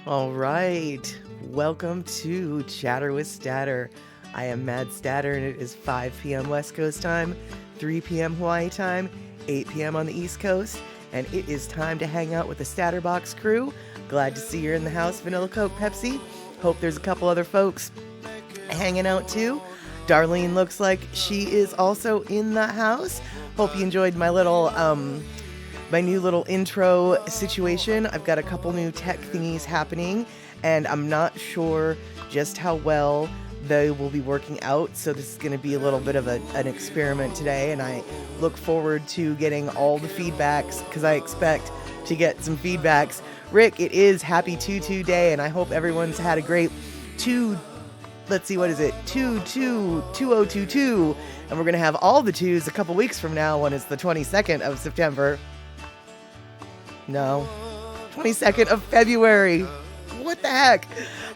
All right, welcome to Chatter with Statter. I am Mad Statter, and it is 5 p.m. West Coast time, 3 p.m. Hawaii time, 8 p.m. on the East Coast, and it is time to hang out with the Statterbox crew. Glad to see you're in the house, Vanilla Coke Pepsi. Hope there's a couple other folks hanging out too. Darlene looks like she is also in the house. Hope you enjoyed my new little intro situation. I've got a couple new tech thingies happening, and I'm not sure just how well they will be working out. So this is going to be a little bit of an experiment today, and I look forward to getting all the feedbacks because I expect to get some feedbacks. Rick, it is Happy Tutu Day, and I hope everyone's had a great 2022, and we're going to have all the twos a couple weeks from now when it's the 22nd of September. No, 22nd of February. What the heck?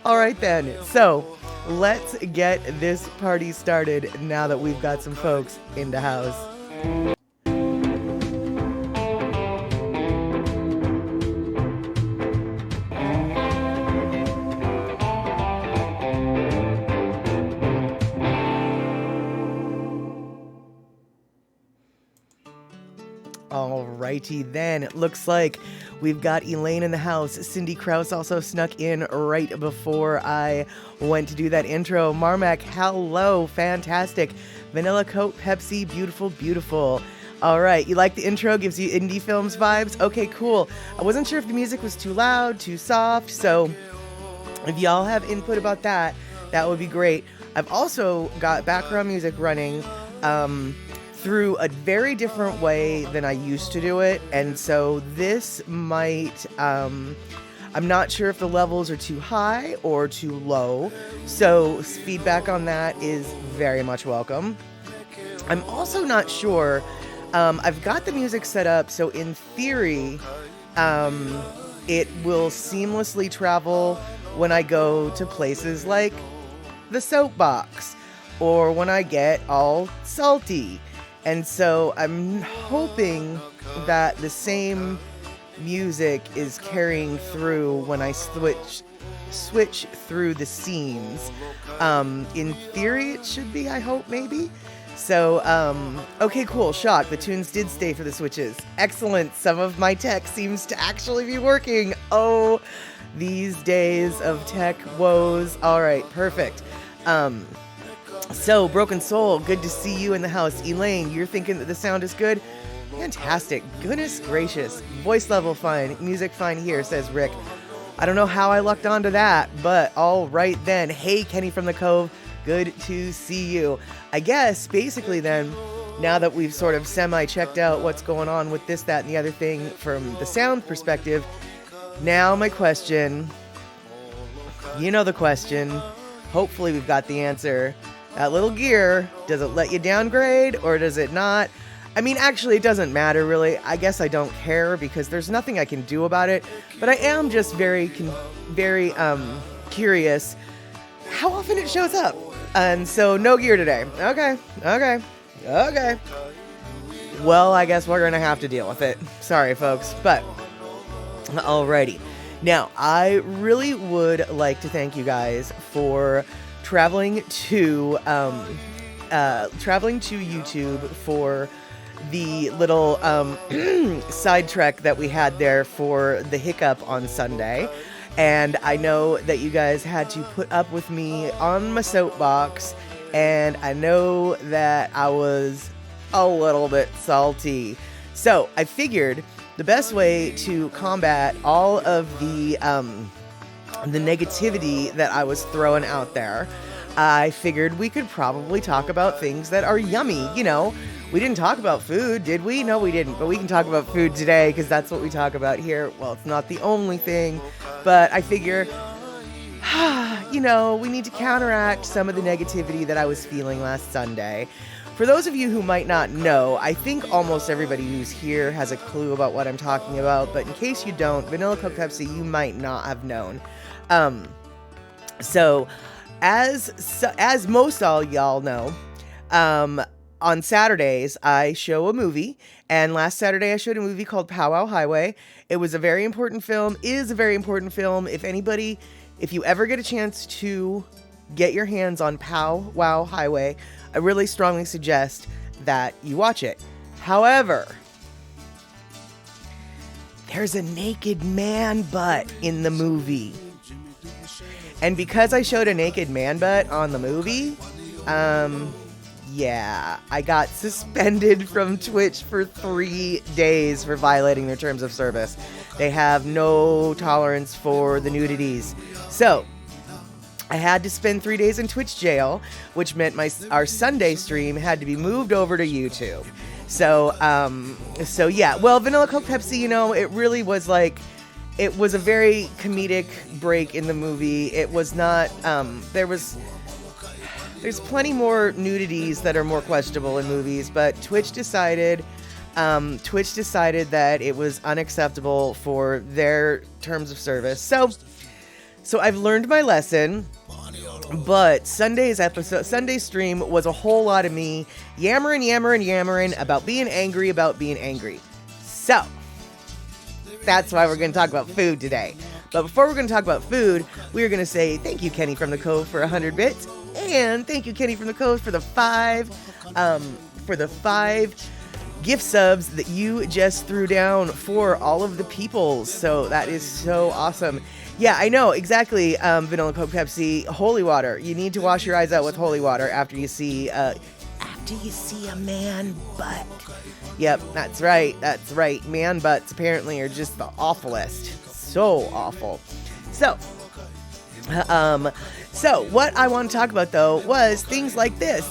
All right then. So let's get this party started now that we've got some folks in the house. Alrighty then, it looks like we've got Elaine in the house. Cindy Krause also snuck in right before I went to do that intro. Marmac, hello, fantastic. Vanilla Coke Pepsi, beautiful, beautiful. All right, you like the intro? Gives you indie films vibes? Okay, cool. I wasn't sure if the music was too loud, too soft, so if y'all have input about that, that would be great. I've also got background music running through a very different way than I used to do it, and so this might, I'm not sure if the levels are too high or too low, so feedback on that is very much welcome. I'm also not sure, I've got the music set up, so in theory, it will seamlessly travel when I go to places like the soapbox, or when I get all salty. And so I'm hoping that the same music is carrying through when I switch through the scenes. In theory, it should be, I hope, maybe. So, okay, cool. Shock. The tunes did stay for the switches. Excellent. Some of my tech seems to actually be working. Oh, these days of tech woes. All right, perfect. So, Broken Soul, good to see you in the house. Elaine, you're thinking that the sound is good? Fantastic. Goodness gracious. Voice level fine. Music fine here, says Rick. I don't know how I lucked onto that, but all right then. Hey, Kenny from the Cove. Good to see you. I guess, basically then, now that we've sort of semi-checked out what's going on with this, that, and the other thing from the sound perspective, now my question, you know the question, hopefully we've got the answer. That little gear, does it let you downgrade or does it not? I mean, actually, it doesn't matter, really. I guess I don't care because there's nothing I can do about it. But I am just very curious how often it shows up. And so, no gear today. Okay. Well, I guess we're going to have to deal with it. Sorry, folks. But, alrighty. Now, I really would like to thank you guys for traveling to YouTube for the little side trek that we had there for the hiccup on Sunday. And I know that you guys had to put up with me on my soapbox, and I know that I was a little bit salty. So I figured the best way to combat all of the negativity that I was throwing out there, I figured we could probably talk about things that are yummy. You know, we didn't talk about food, did we? No, we didn't. But we can talk about food today because that's what we talk about here. Well, it's not the only thing, but I figure, you know, we need to counteract some of the negativity that I was feeling last Sunday. For those of you who might not know, I think almost everybody who's here has a clue about what I'm talking about, but in case you don't, Vanilla Coke Pepsi, you might not have known. So as most all y'all know, on Saturdays, I show a movie, and last Saturday I showed a movie called PowWowHighway. It was a very important film, is a very important film. If you ever get a chance to get your hands on PowWowHighway, I really strongly suggest that you watch it. However, there's a naked man butt in the movie. And because I showed a naked man butt on the movie, yeah, I got suspended from Twitch for 3 days for violating their terms of service. They have no tolerance for the nudities. So I had to spend 3 days in Twitch jail, which meant our Sunday stream had to be moved over to YouTube. So yeah, well, Vanilla Coke Pepsi, it really was like, it was a very comedic break in the movie. It was not, there's plenty more nudities that are more questionable in movies, but Twitch decided that it was unacceptable for their terms of service. So I've learned my lesson, but Sunday's stream was a whole lot of me yammering about being angry. So that's why we're going to talk about food today. But before we're going to talk about food, we're going to say thank you, Kenny from the Cove, for 100 bits. And thank you, Kenny from the Cove, for the five gift subs that you just threw down for all of the peoples. So that is so awesome. Yeah, I know, exactly, Vanilla Coke Pepsi. Holy water. You need to wash your eyes out with holy water after you see a man butt. Yep, that's right. Man butts apparently are just the awfulest. So awful. So what I want to talk about, though, was things like this.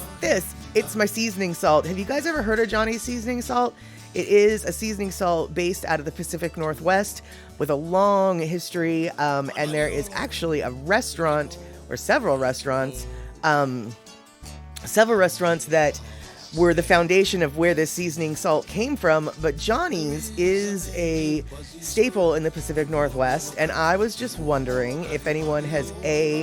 It's my seasoning salt. Have you guys ever heard of Johnny's seasoning salt? It is a seasoning salt based out of the Pacific Northwest with a long history, and there is actually a restaurant, or several restaurants that were the foundation of where this seasoning salt came from, but Johnny's is a staple in the Pacific Northwest, and I was just wondering if anyone has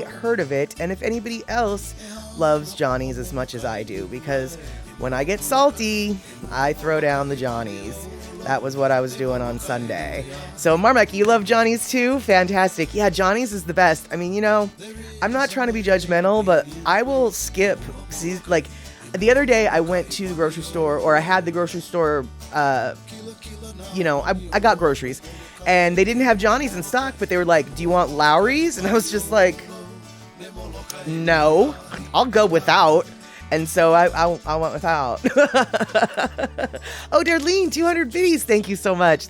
heard of it, and if anybody else loves Johnny's as much as I do, because when I get salty, I throw down the Johnny's. That was what I was doing on Sunday. So Marmac, you love Johnny's too? Fantastic. Yeah, Johnny's is the best. I mean, I'm not trying to be judgmental, but I will skip, like, the other day I went to the grocery store, or I had the grocery store, I got groceries, and they didn't have Johnny's in stock, but they were like, do you want Lowry's? And I was just like, no, I'll go without. And so I went without. Oh, Darlene, 200 biddies. Thank you so much.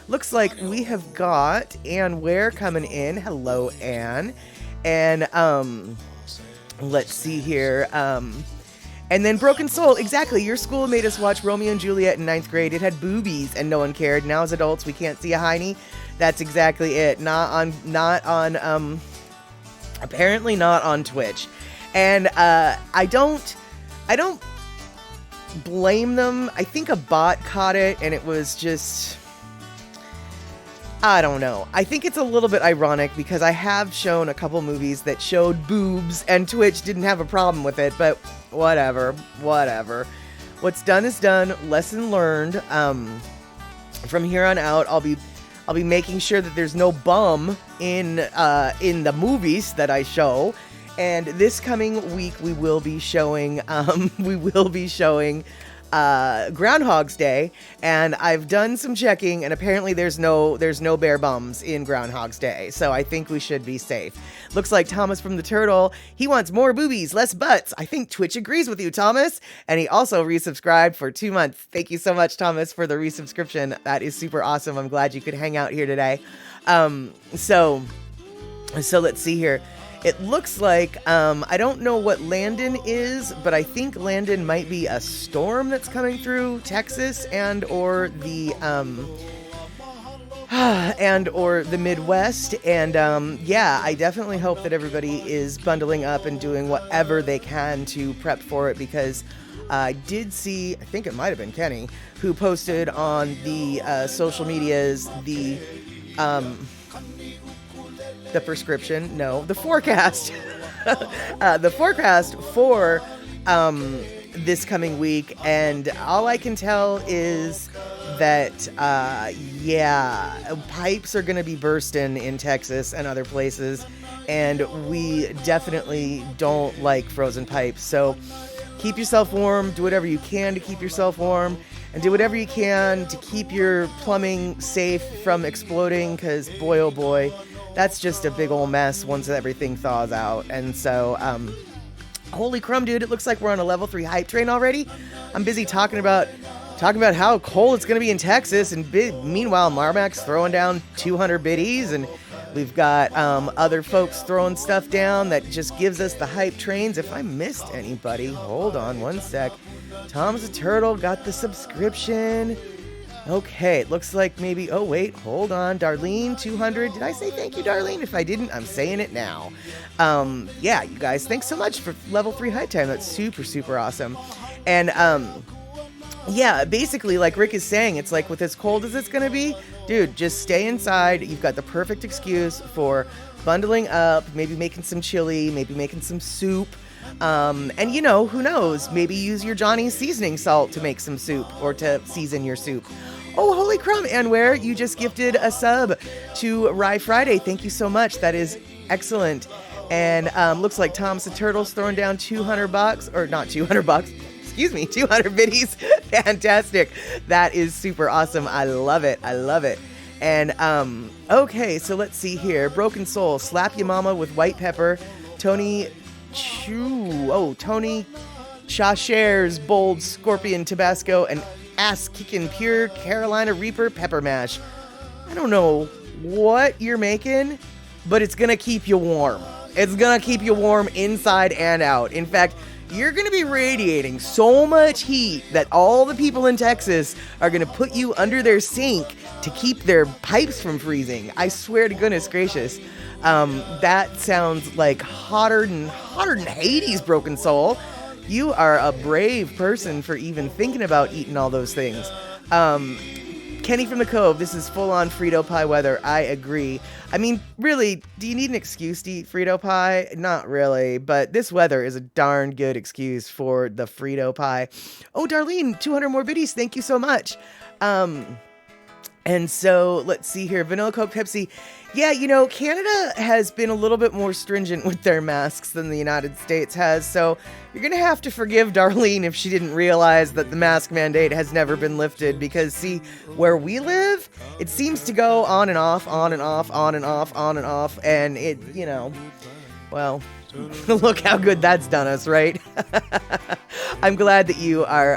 Looks like we have got Ann Ware coming in. Hello, Ann. And let's see here. And then Broken Soul, exactly. Your school made us watch Romeo and Juliet in 9th grade. It had boobies and no one cared. Now as adults, we can't see a hiney. That's exactly it. Apparently not on Twitch. And I don't blame them. I think a bot caught it, and it was just, I don't know. I think it's a little bit ironic because I have shown a couple movies that showed boobs, and Twitch didn't have a problem with it, but whatever. What's done is done. Lesson learned. From here on out, I'll be making sure that there's no bum in the movies that I show. And this coming week, we will be showing Groundhog's Day, and I've done some checking, and apparently there's no bare bums in Groundhog's Day, so I think we should be safe. Looks like Thomas from the Turtle, he wants more boobies, less butts. I think Twitch agrees with you, Thomas, and he also resubscribed for 2 months. Thank you so much, Thomas, for the resubscription. That is super awesome. I'm glad you could hang out here today. So let's see here. It looks like, I don't know what Landon is, but I think Landon might be a storm that's coming through Texas and or the Midwest. And yeah, I definitely hope that everybody is bundling up and doing whatever they can to prep for it, because I did see, I think it might have been Kenny, who posted on the social medias the forecast. The forecast for this coming week, and all I can tell is that, pipes are going to be bursting in Texas and other places, and we definitely don't like frozen pipes. So keep yourself warm, do whatever you can to keep yourself warm, and do whatever you can to keep your plumbing safe from exploding, because boy, oh boy, that's just a big old mess once everything thaws out. And so, holy crumb, dude, it looks like we're on a level 3 hype train already. I'm busy talking about how cold it's going to be in Texas, and meanwhile, Marmack's throwing down 200 biddies, and we've got other folks throwing stuff down that just gives us the hype trains. If I missed anybody, hold on one sec. Tom's the Turtle got the subscription. Okay, it looks like maybe, oh wait, hold on, Darlene, 200. Did I say thank you, Darlene? If I didn't, I'm saying it now. Yeah, you guys, thanks so much for level 3 hype time. That's super, super awesome. And, yeah, basically, like Rick is saying, it's like with as cold as it's going to be, dude, just stay inside. You've got the perfect excuse for bundling up, maybe making some chili, maybe making some soup. And you know, who knows, maybe use your Johnny's seasoning salt to make some soup or to season your soup. Oh, holy crumb, Anware, you just gifted a sub to Rye Friday. Thank you so much. That is excellent. And looks like Tom's the Turtle's throwing down 200 bucks, or not 200 bucks. Excuse me, 200 biddies. Fantastic. That is super awesome. I love it. I love it. And, okay, so let's see here. Broken Soul, Slap Ya Mama with White Pepper. Tony Chashare's Bold Scorpion Tabasco, and Ass Kickin' Pure Carolina Reaper Pepper Mash. I don't know what you're making, but it's going to keep you warm. It's going to keep you warm inside and out. In fact, you're going to be radiating so much heat that all the people in Texas are going to put you under their sink to keep their pipes from freezing. I swear to goodness gracious. That sounds like hotter than Hades, Broken Soul. You are a brave person for even thinking about eating all those things. Kenny from the Cove, this is full-on Frito pie weather. I agree. I mean, really, do you need an excuse to eat Frito pie? Not really, but this weather is a darn good excuse for the Frito pie. Oh, Darlene, 200 more biddies. Thank you so much. And so, let's see here. Vanilla Coke Pepsi. Yeah, you know, Canada has been a little bit more stringent with their masks than the United States has, so you're going to have to forgive Darlene if she didn't realize that the mask mandate has never been lifted, because, see, where we live, it seems to go on and off, on and off, on and off, on and off, and it, you know, well, look how good that's done us, right? I'm glad that you are,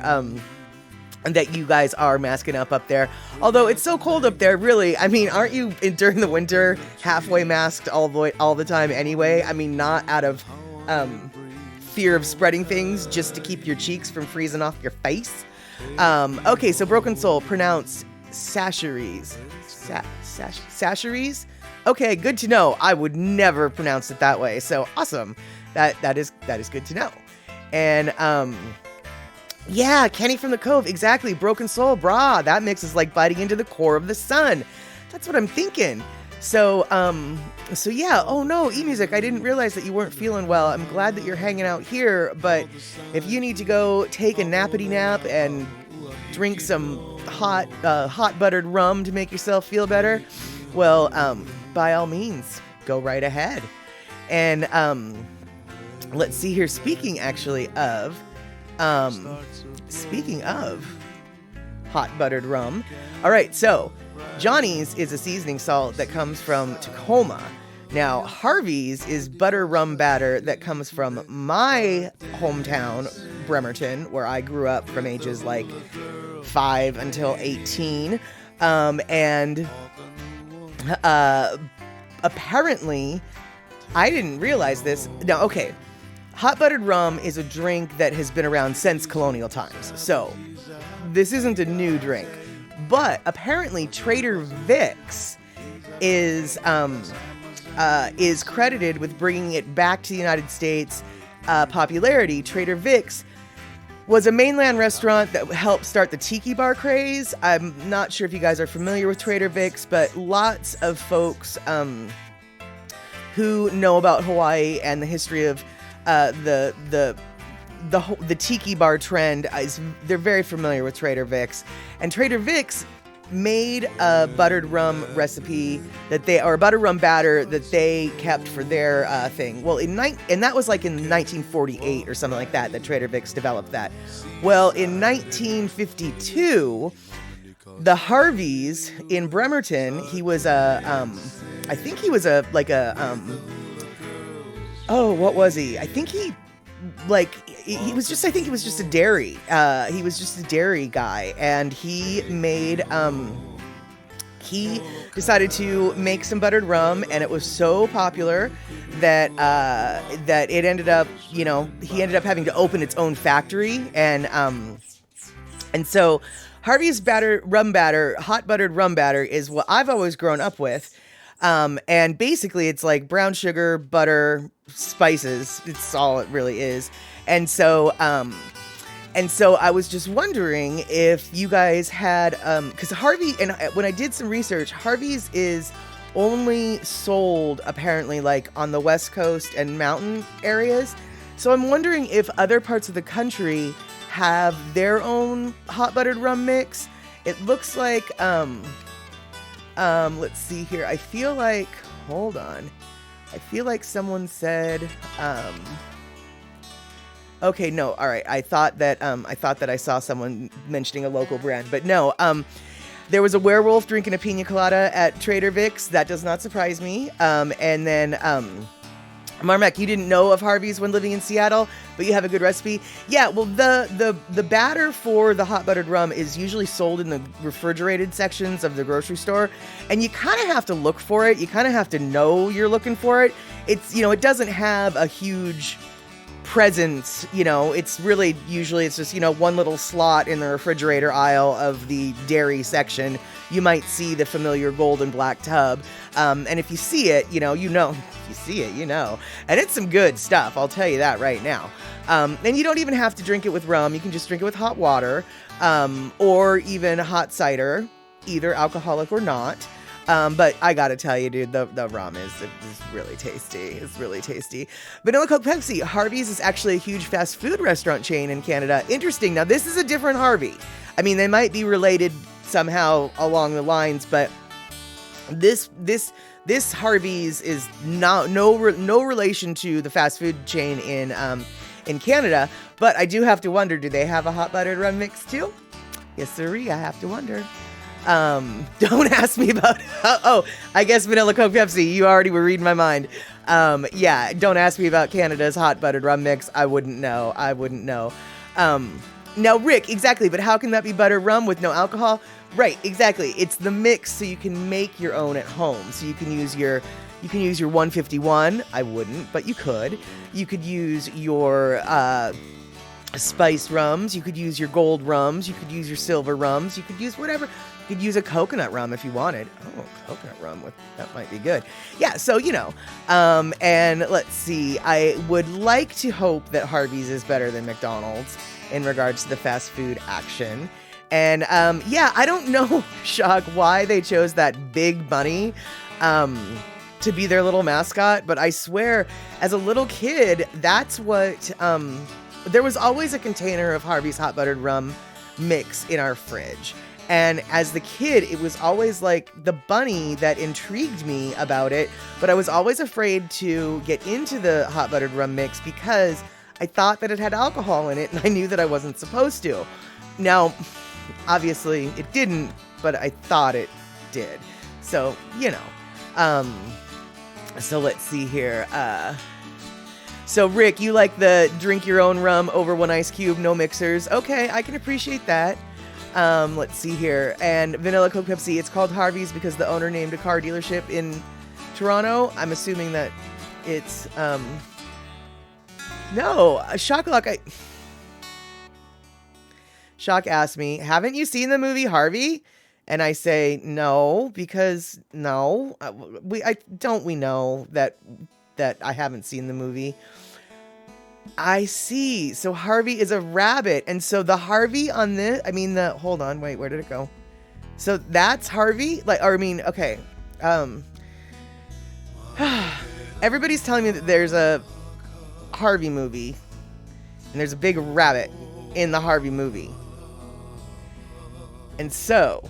and that you guys are masking up there. Although it's so cold up there, really. I mean, aren't you during the winter halfway masked all the time anyway? I mean, not out of fear of spreading things, just to keep your cheeks from freezing off your face. Okay, so Broken Soul, pronounced Sacheries. Sacheries? Okay, good to know. I would never pronounce it that way. So awesome. That is good to know. And yeah, Kenny from the Cove, exactly. Broken Soul, brah. That mix is like biting into the core of the sun. That's what I'm thinking. So yeah. Oh no, E-Music, I didn't realize that you weren't feeling well. I'm glad that you're hanging out here, but if you need to go take a nappity nap and drink some hot buttered rum to make yourself feel better, well, by all means, go right ahead. And let's see here. Speaking of hot buttered rum. All right, so Johnny's is a seasoning salt that comes from Tacoma. Now, Harvey's is butter rum batter that comes from my hometown, Bremerton, where I grew up from ages like 5 until 18. And apparently, I didn't realize this. Now, okay. Hot buttered rum is a drink that has been around since colonial times, so this isn't a new drink. But apparently, Trader Vic's is credited with bringing it back to the United States popularity. Trader Vic's was a mainland restaurant that helped start the tiki bar craze. I'm not sure if you guys are familiar with Trader Vic's, but lots of folks who know about Hawaii and the history of the the tiki bar trend they're very familiar with Trader Vic's, and Trader Vic's made a buttered rum recipe or a buttered rum batter that they kept for their thing. Well, and that was like in 1948 or something like that Trader Vic's developed that. Well, in 1952, the Harveys in Bremerton, he was I think he was what was he? I think he was just a dairy. He was just a dairy guy, and he made he decided to make some buttered rum, and it was so popular that it ended up, he ended up having to open its own factory, and so Harvey's hot buttered rum batter is what I've always grown up with. And basically it's like brown sugar, butter, spices. It's all it really is. And so I was just wondering if you guys had, cause Harvey, and when I did some research, Harvey's is only sold apparently like on the West Coast and mountain areas. So I'm wondering if other parts of the country have their own hot buttered rum mix. It looks like, let's see here. I feel like someone said, okay, no. All right. I thought that I saw someone mentioning a local brand, but no, there was a werewolf drinking a pina colada at Trader Vic's. That does not surprise me. And then, Marmac, you didn't know of Harvey's when living in Seattle, but you have a good recipe. Yeah, well, the batter for the hot buttered rum is usually sold in the refrigerated sections of the grocery store, and you kind of have to look for it. You kind of have to know you're looking for it. It's, it doesn't have a huge presence, it's really, usually it's just, one little slot in the refrigerator aisle of the dairy section. You might see the familiar gold and black tub. And if you see it, if you see it, and it's some good stuff. I'll tell you that right now. And you don't even have to drink it with rum. You can just drink it with hot water, or even hot cider, either alcoholic or not. But I gotta tell you, dude, the rum is really tasty. It's really tasty. Vanilla Coke Pepsi. Harvey's is actually a huge fast food restaurant chain in Canada. Interesting. Now, this is a different Harvey. I mean, they might be related somehow along the lines, but this Harvey's is no relation to the fast food chain in Canada. But I do have to wonder, do they have a hot buttered rum mix too? Yes, sirree. I have to wonder. Don't ask me about, I guess Vanilla Coke Pepsi, you already were reading my mind. Yeah, don't ask me about Canada's hot buttered rum mix. I wouldn't know. Now, Rick, exactly, but how can that be buttered rum with no alcohol? Right, exactly. It's the mix, so you can make your own at home. So you can use your 151. I wouldn't, but you could. You could use your spice rums. You could use your gold rums. You could use your silver rums. You could use whatever. You could use a coconut rum if you wanted. Oh, coconut rum, that might be good. Yeah, so, and let's see. I would like to hope that Harvey's is better than McDonald's in regards to the fast food action. And, I don't know, Shock, why they chose that big bunny to be their little mascot, but I swear, as a little kid, that's what, there was always a container of Harvey's hot buttered rum mix in our fridge. And as the kid, it was always like the bunny that intrigued me about it, but I was always afraid to get into the hot buttered rum mix because I thought that it had alcohol in it, and I knew that I wasn't supposed to. Now, obviously it didn't, but I thought it did. So, so let's see here. So Rick, you like the drink your own rum over one ice cube, no mixers. Okay, I can appreciate that. Let's see here. And Vanilla Coke Pepsi, it's called Harvey's because the owner named a car dealership in Toronto. I'm assuming that it's, no, Shock asked me, haven't you seen the movie Harvey? And I say, no, because no, we know that I haven't seen the movie. I see. So Harvey is a rabbit. And so the Harvey on this, hold on, wait, where did it go? So that's Harvey? Okay. Everybody's telling me that there's a Harvey movie. And there's a big rabbit in the Harvey movie. And so,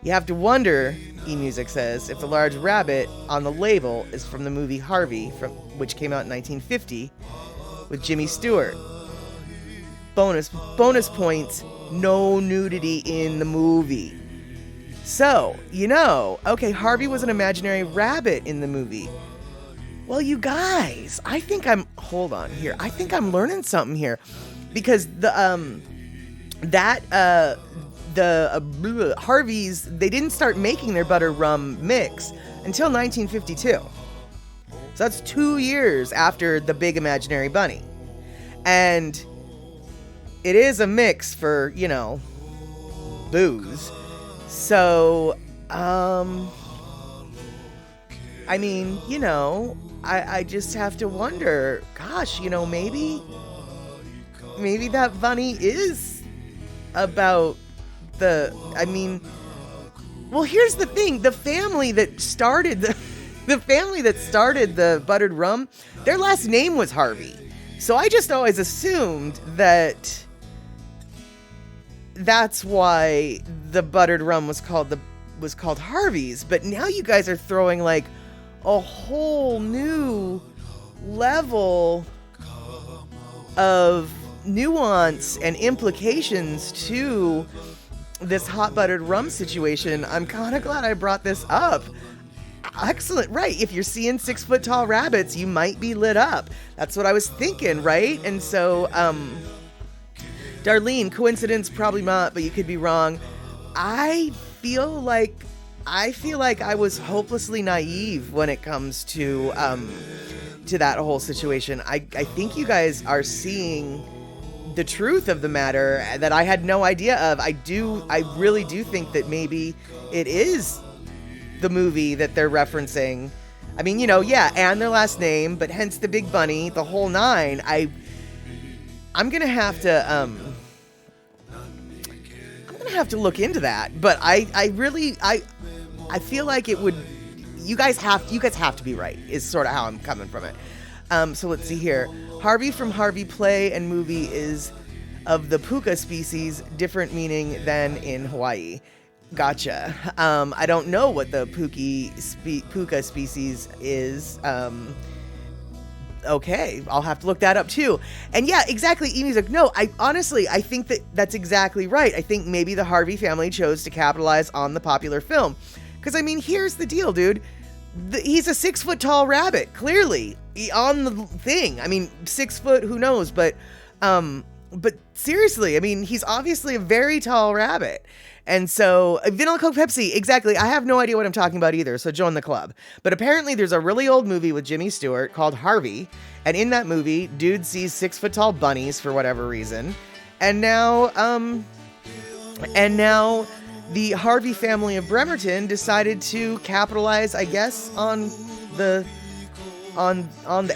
you have to wonder, eMusic says, if the large rabbit on the label is from the movie Harvey, which came out in 1950, with Jimmie Stewart. Bonus points, no nudity in the movie. So, okay, Harvey was an imaginary rabbit in the movie. Well, you guys, I think I'm learning something here. Because the Harveys, they didn't start making their butter rum mix until 1952. So that's 2 years after the big imaginary bunny. And it is a mix for, booze. So, I just have to wonder, gosh, maybe that bunny is about well, here's the thing. The family that started the buttered rum, their last name was Harvey. So I just always assumed that that's why the buttered rum was called Harvey's. But now you guys are throwing like a whole new level of nuance and implications to this hot buttered rum situation. I'm kind of glad I brought this up. Excellent, right? If you're seeing 6 foot tall rabbits, you might be lit up. That's what I was thinking, right? And so, Darlene, coincidence? Probably not, but you could be wrong. I feel like I was hopelessly naive when it comes to that whole situation. I think you guys are seeing the truth of the matter that I had no idea of. I really do think that maybe it is the movie that they're referencing. I mean, and their last name, but hence the big bunny, the whole nine. I'm gonna have to look into that. But I feel like it would. You guys have to be right. Is sort of how I'm coming from it. So let's see here. Harvey from Harvey play and movie is of the puka species, different meaning than in Hawaii. Gotcha. I don't know what the puka species is. Okay, I'll have to look that up too. And yeah, exactly. eMusic. No, I think that's exactly right. I think maybe the Harvey family chose to capitalize on the popular film. Because here's the deal, dude. He's a 6 foot tall rabbit, clearly on the thing. 6 foot, who knows? But seriously, he's obviously a very tall rabbit. And so, Vanilla Coke Pepsi, exactly. I have no idea what I'm talking about either, so join the club. But apparently there's a really old movie with Jimmie Stewart called Harvey. And in that movie, dude sees 6 foot tall bunnies for whatever reason. And now the Harvey family of Bremerton decided to capitalize, I guess, on the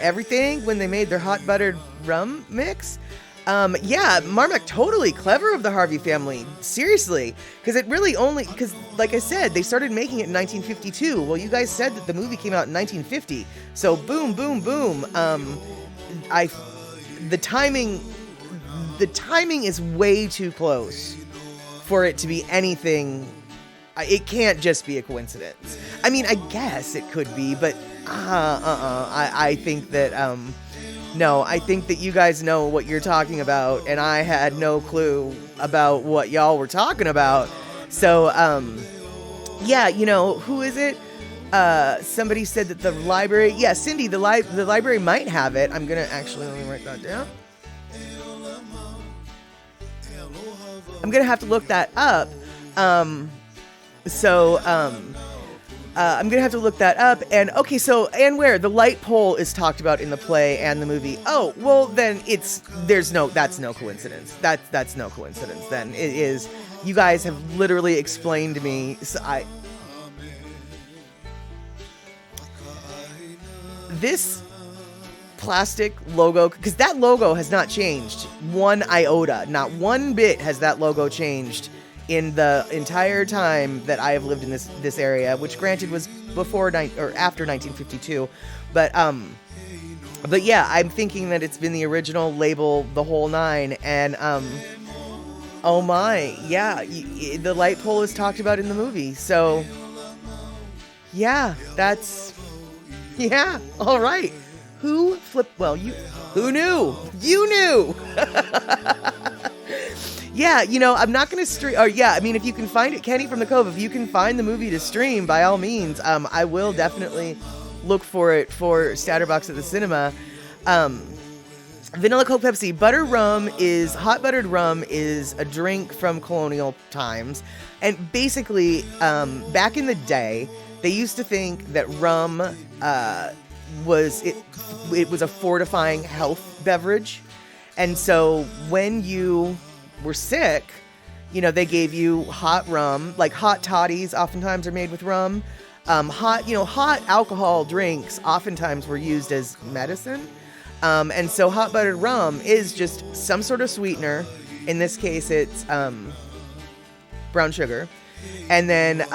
everything when they made their hot buttered rum mix. Marmac, totally clever of the Harvey family. Seriously. Because like I said, they started making it in 1952. Well, you guys said that the movie came out in 1950. So boom, boom, boom. The timing is way too close for it to be anything. It can't just be a coincidence. I guess it could be, but I think that no, I think that you guys know what you're talking about, and I had no clue about what y'all were talking about. So, who is it? Somebody said that the library, Cindy, the library might have it. I'm gonna let me write that down. I'm gonna have to look that up. I'm gonna have to look that up. And okay, and where the light pole is talked about in the play and the movie. Oh, well then that's no coincidence. That's no coincidence. Then it is. You guys have literally explained to me. This plastic logo, because that logo has not changed one iota. Not one bit has that logo changed in the entire time that I have lived in this area, which granted was before or after 1952. But But yeah, I'm thinking that it's been the original label, the whole nine, and oh my, yeah, the light pole is talked about in the movie, so yeah, all right. Who flipped? Well, who knew? You knew. Yeah, I'm not going to stream. Oh, yeah, I mean, if you can find it, Kenny from the Cove, if you can find the movie to stream, by all means, I will definitely look for it for Statterbox at the cinema. Vanilla Coke Pepsi. Hot buttered rum is a drink from colonial times. And basically, back in the day, they used to think that rum was a fortifying health beverage. And so when you were sick, they gave you hot rum, like hot toddies oftentimes are made with rum. Hot alcohol drinks oftentimes were used as medicine. And so hot buttered rum is just some sort of sweetener. In this case, it's brown sugar, and then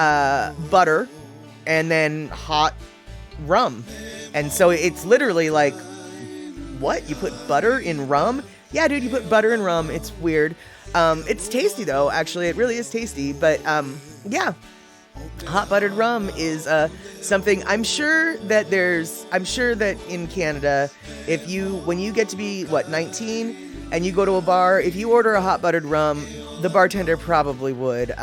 butter, and then hot rum. And so it's literally like, what? You put butter in rum? Yeah, dude, you put butter in rum. It's weird. It's tasty though, actually. It really is tasty. But yeah, hot buttered rum is something. I'm sure that in Canada, when you get to be 19 and you go to a bar, if you order a hot buttered rum, the bartender probably would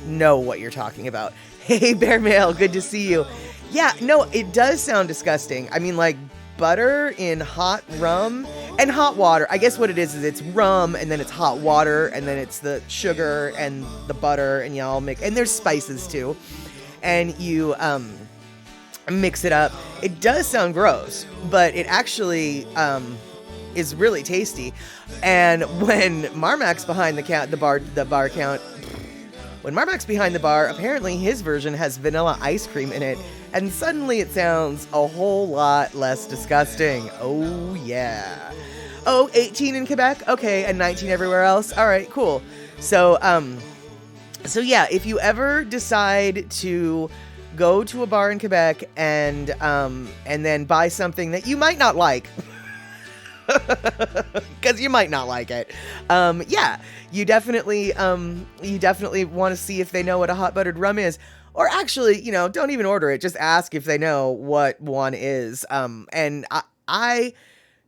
know what you're talking about. Hey, Bear Mail, good to see you. Yeah, no, it does sound disgusting. I mean, like, butter in hot rum and hot water. I guess what it is it's rum, and then it's hot water, and then it's the sugar and the butter, and you all mix. And there's spices too, and you mix it up. It does sound gross, but it actually is really tasty. And when Marmax's behind the bar count. When Marmax's behind the bar, apparently his version has vanilla ice cream in it, and suddenly it sounds a whole lot less disgusting. Oh, yeah. Oh, 18 in Quebec? Okay, and 19 everywhere else? All right, cool. So yeah, if you ever decide to go to a bar in Quebec and then buy something that you might not like, because you might not like it. Yeah, you definitely want to see if they know what a hot buttered rum is. Or actually, don't even order it. Just ask if they know what one is. And I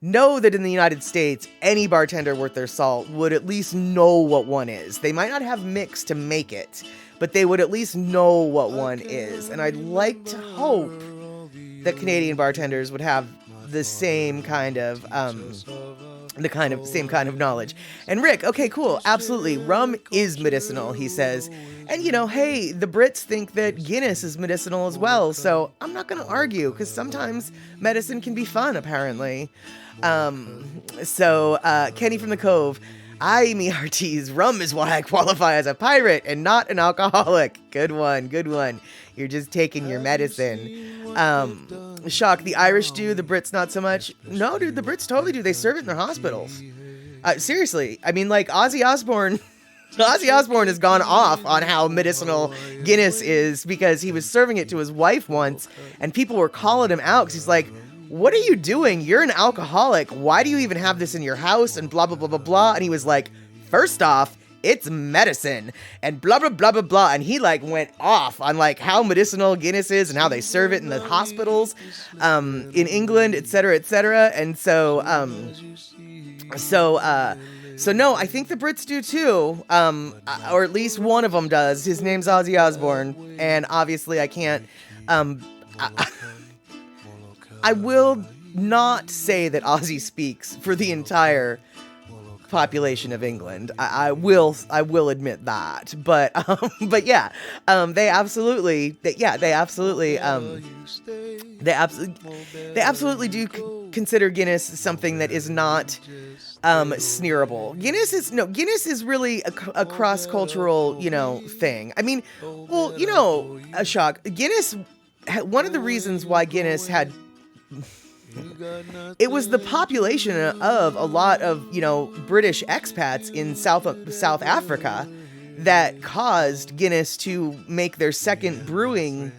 know that in the United States, any bartender worth their salt would at least know what one is. They might not have mix to make it, but they would at least know what one is. And I'd like to hope that Canadian bartenders would have the same kind of knowledge. And Rick, okay, cool, absolutely. Rum is medicinal, he says. And hey, the Brits think that Guinness is medicinal as well. So I'm not going to argue, because sometimes medicine can be fun, apparently. Kenny from the Cove, me hearties, rum is why I qualify as a pirate and not an alcoholic. Good one. You're just taking your medicine. Shock, the Irish do, the Brits not so much. No, dude, the Brits totally do. They serve it in their hospitals. Seriously. I mean, like, Ozzy Osbourne has gone off on how medicinal Guinness is because he was serving it to his wife once, and people were calling him out because he's like, what are you doing? You're an alcoholic. Why do you even have this in your house? And blah, blah, blah, blah, blah. And he was like, first off, it's medicine, and blah, blah, blah, blah, blah. And he went off on how medicinal Guinness is and how they serve it in the hospitals, in England, et cetera, et cetera. And so no, I think the Brits do too. Or at least one of them does. His name's Ozzy Osbourne. And obviously I can't, I will not say that Ozzy speaks for the entire population of England. I will admit that, but yeah, they absolutely do consider Guinness something that is not sneerable. Guinness is really a cross-cultural thing. I mean, well, a shock. Guinness, one of the reasons why Guinness had it was the population of a lot of, British expats in South Africa that caused Guinness to make their second brewing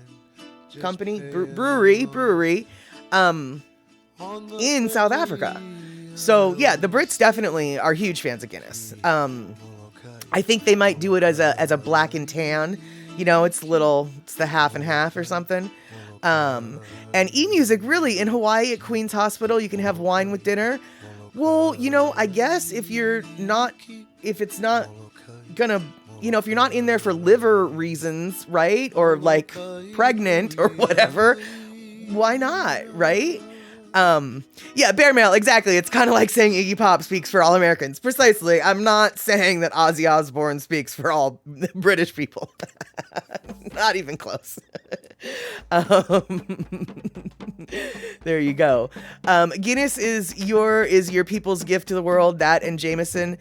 company, brewery, in South Africa. So yeah, the Brits definitely are huge fans of Guinness. I think they might do it as a black and tan. You know, it's the half and half or something. And e-music, really, in Hawaii at Queen's Hospital, you can have wine with dinner. Well, you know, I guess if it's not gonna, you know, if you're not in there for liver reasons, right? Or like pregnant or whatever, why not, right? Yeah, bear mail, exactly. It's kind of like saying Iggy Pop speaks for all Americans. Precisely. I'm not saying that Ozzy Osbourne speaks for all British people. Not even close. There you go. Guinness is your people's gift to the world, that and Jameson.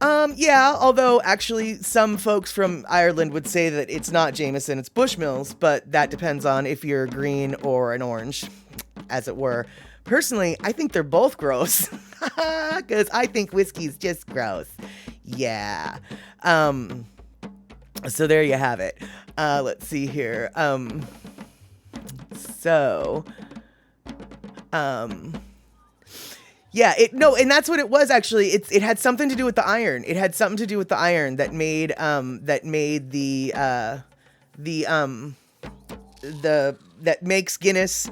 Yeah, although actually some folks from Ireland would say that it's not Jameson, it's Bushmills, but that depends on if you're green or an orange, as it were. Personally, I think they're both gross, because I think whiskey's just gross. Yeah. So there you have it. Let's see here. Yeah, and that's what it was actually. It had something to do with the iron. It had something to do with the iron that made that makes Guinness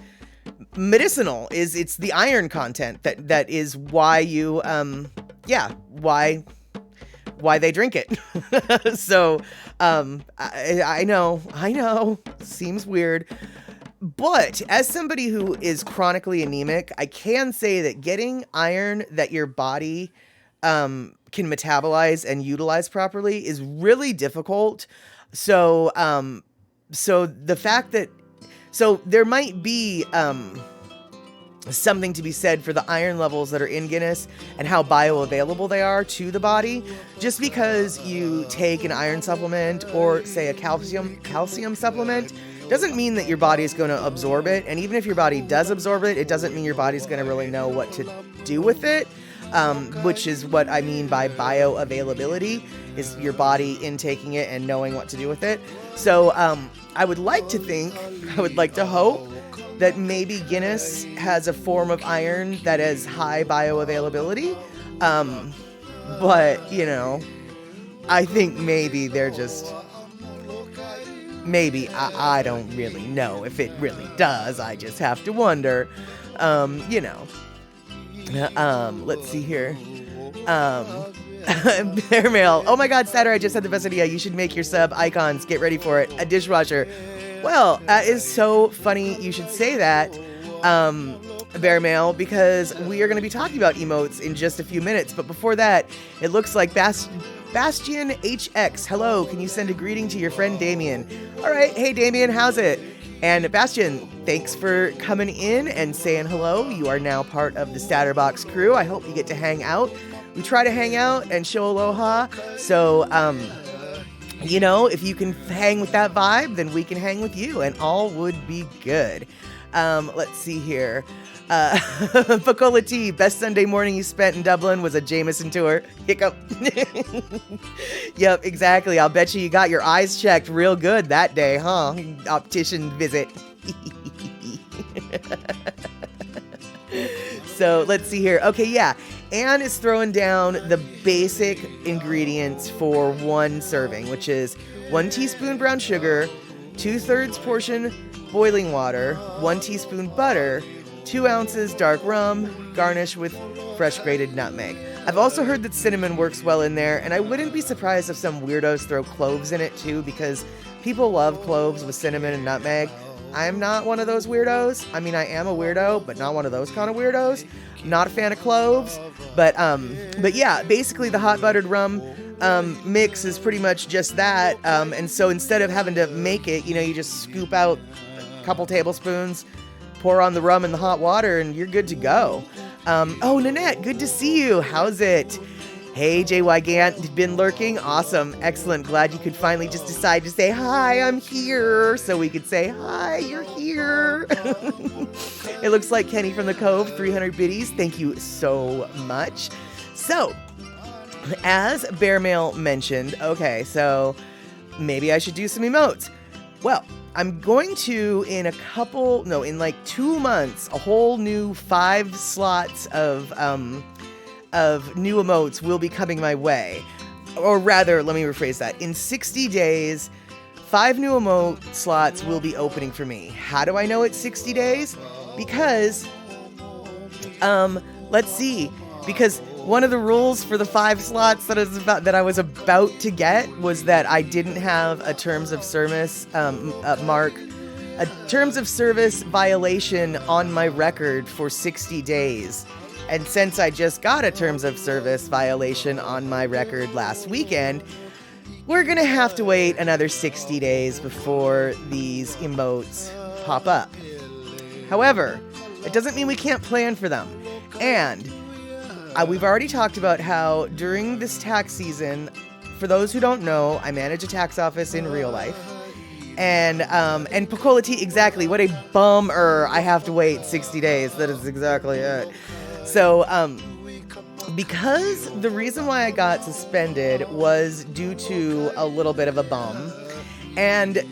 medicinal. It's the iron content that is why you why they drink it. So I know seems weird. But as somebody who is chronically anemic, I can say that getting iron that your body can metabolize and utilize properly is really difficult. So the fact that there might be something to be said for the iron levels that are in Guinness and how bioavailable they are to the body. Just because you take an iron supplement or say a calcium supplement doesn't mean that your body is going to absorb it. And even if your body does absorb it, it doesn't mean your body's going to really know what to do with it, which is what I mean by bioavailability, is your body intaking it and knowing what to do with it. So I would like to hope that maybe Guinness has a form of iron that has high bioavailability. But, you know, I think maybe they're just... Maybe, I don't really know if it really does. I just have to wonder. You know. Let's see here. Bear mail. Oh my God, Saturday, I just had the best idea. You should make your sub icons. Get ready for it. A dishwasher. Well, that is so funny you should say that, Bear mail, because we are going to be talking about emotes in just a few minutes. But before that, it looks like Bastian HX, hello, can you send a greeting to your friend Damien? All right, hey Damien, how's it? And Bastian, thanks for coming in and saying hello. You are now part of the Statterbox crew. I hope you get to hang out. We try to hang out and show aloha. So, you know, if you can hang with that vibe, then we can hang with you and all would be good. Let's see here. Facola T, best Sunday morning you spent in Dublin was a Jameson tour. Hiccup. Yep, exactly. I'll bet you got your eyes checked real good that day, huh? Optician visit. So let's see here. Okay, yeah. Anne is throwing down the basic ingredients for one serving, which is 1 teaspoon brown sugar, 2/3 portion boiling water, 1 teaspoon butter, 2 ounces dark rum, garnish with fresh grated nutmeg. I've also heard that cinnamon works well in there, and I wouldn't be surprised if some weirdos throw cloves in it too, because people love cloves with cinnamon and nutmeg. I'm not one of those weirdos. I mean, I am a weirdo, but not one of those kind of weirdos. Not a fan of cloves, but yeah, basically the hot buttered rum mix is pretty much just that. And so instead of having to make it, you know, you just scoop out a couple tablespoons, pour on the rum and the hot water, and you're good to go. Oh, Nanette, good to see you. How's it? Hey, JY Gant, been lurking? Awesome. Excellent. Glad you could finally just decide to say, hi, I'm here. So we could say, hi, you're here. It looks like Kenny from the Cove, 300 biddies. Thank you so much. So, as Bear Mail mentioned, okay, so maybe I should do some emotes. Well, I'm going to, in like 2 months, a whole new 5 slots of new emotes will be coming my way. Or rather, let me rephrase that. In 60 days, 5 new emote slots will be opening for me. How do I know it's 60 days? Because, let's see. Because one of the rules for the 5 slots that I was about to get was that I didn't have a terms of service a terms of service violation on my record for 60 days. And since I just got a terms of service violation on my record last weekend, we're gonna have to wait another 60 days before these emotes pop up. However, it doesn't mean we can't plan for them. And we've already talked about how during this tax season, for those who don't know, I manage a tax office in real life. And Pocola Tea, exactly, what a bummer I have to wait 60 days. That is exactly it. So, because the reason why I got suspended was due to a little bit of a bum. And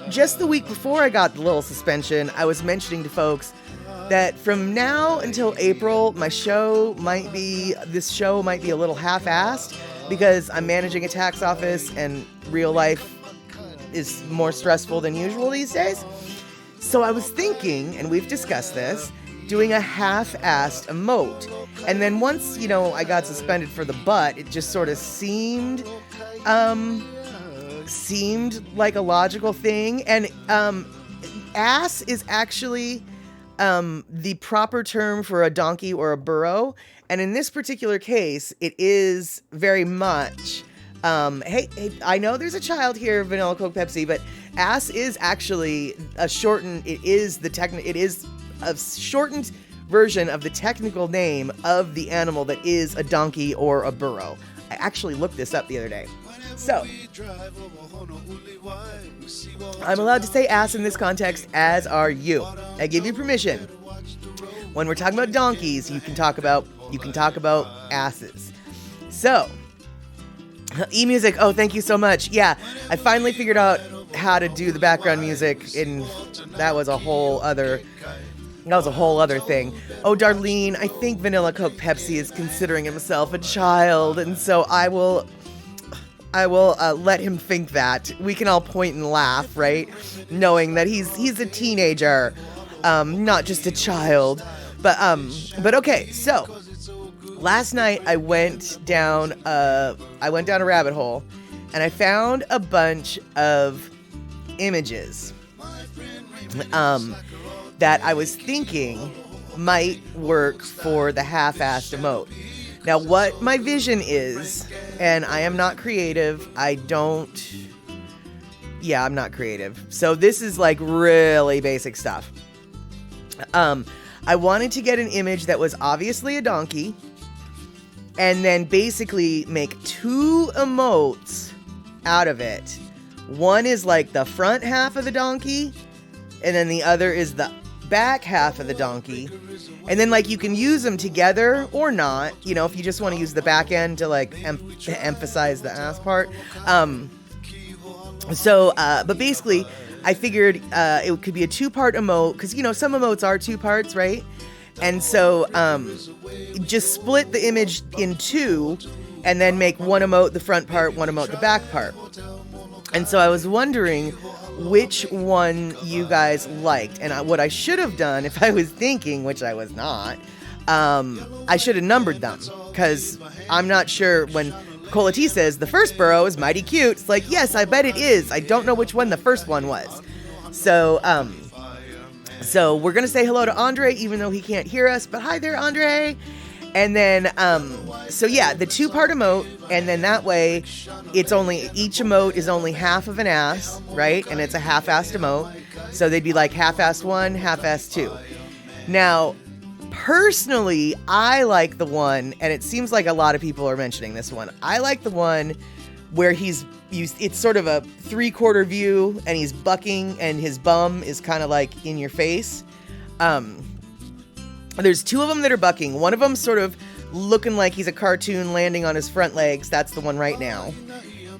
just the week before I got the little suspension, I was mentioning to folks that from now until April, this show might be a little half-assed because I'm managing a tax office and real life is more stressful than usual these days. So I was thinking, and we've discussed this, doing a half-assed emote. And then once, I got suspended for the butt, it just sort of seemed like a logical thing. And ass is actually the proper term for a donkey or a burro. And in this particular case, it is very much, hey, I know there's a child here, Vanilla Coke Pepsi, but ass is actually a shortened version of the technical name of the animal that is a donkey or a burro. I actually looked this up the other day. So, I'm allowed to say ass in this context, as are you. I give you permission. When we're talking about donkeys, you can talk about asses. So, eMusic, oh, thank you so much. Yeah, I finally figured out how to do the background music, and that was a whole other thing. Oh, Darlene, I think Vanilla Coke Pepsi is considering himself a child, and so I will let him think that. We can all point and laugh, right? Knowing that he's a teenager, not just a child. But okay, so last night I went down a rabbit hole, and I found a bunch of images that I was thinking might work for the half-assed emote. Now, what my vision is, and I am not creative, I'm not creative. So this is like really basic stuff. I wanted to get an image that was obviously a donkey, and then basically make 2 emotes out of it. One is like the front half of the donkey, and then the other is the back half of the donkey. And then you can use them together or not, if you just want to use the back end to emphasize the ass part. But basically I figured it could be a 2-part emote, because some emotes are 2 parts, right? And so just split the image in 2 and then make one emote the front part, one emote the back part. And so I was wondering which one you guys liked. And what I should have done, if I was thinking, which I was not, I should have numbered them, because I'm not sure. When Cola T says the first burrow is mighty cute, it's like, yes, I bet it is. I don't know which one the first one was. So we're going to say hello to Andre, even though he can't hear us. But hi there, Andre. And then, the 2-part emote, and then that way, each emote is only half of an ass, right? And it's a half-assed emote. So they'd be like half-assed 1, half-assed 2. Now, personally, I like the one, and it seems like a lot of people are mentioning this one. I like the one where it's sort of a 3/4 view, and he's bucking, and his bum is kind of like in your face. There's 2 of them that are bucking. One of them sort of looking like he's a cartoon landing on his front legs. That's the one right now.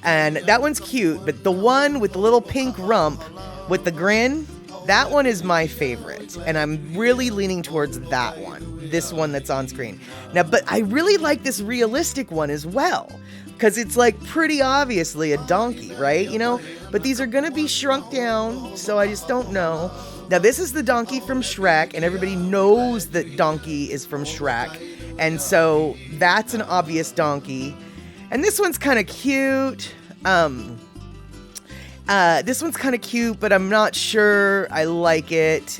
And that one's cute, but the one with the little pink rump with the grin, that one is my favorite, and I'm really leaning towards that one, this one that's on screen. Now, but I really like this realistic one as well, because it's like pretty obviously a donkey, right? You know, but these are gonna be shrunk down, so I just don't know. Now, this is the donkey from Shrek, and everybody knows that donkey is from Shrek, and so that's an obvious donkey. And this one's kind of cute. This one's kind of cute, but I'm not sure I like it.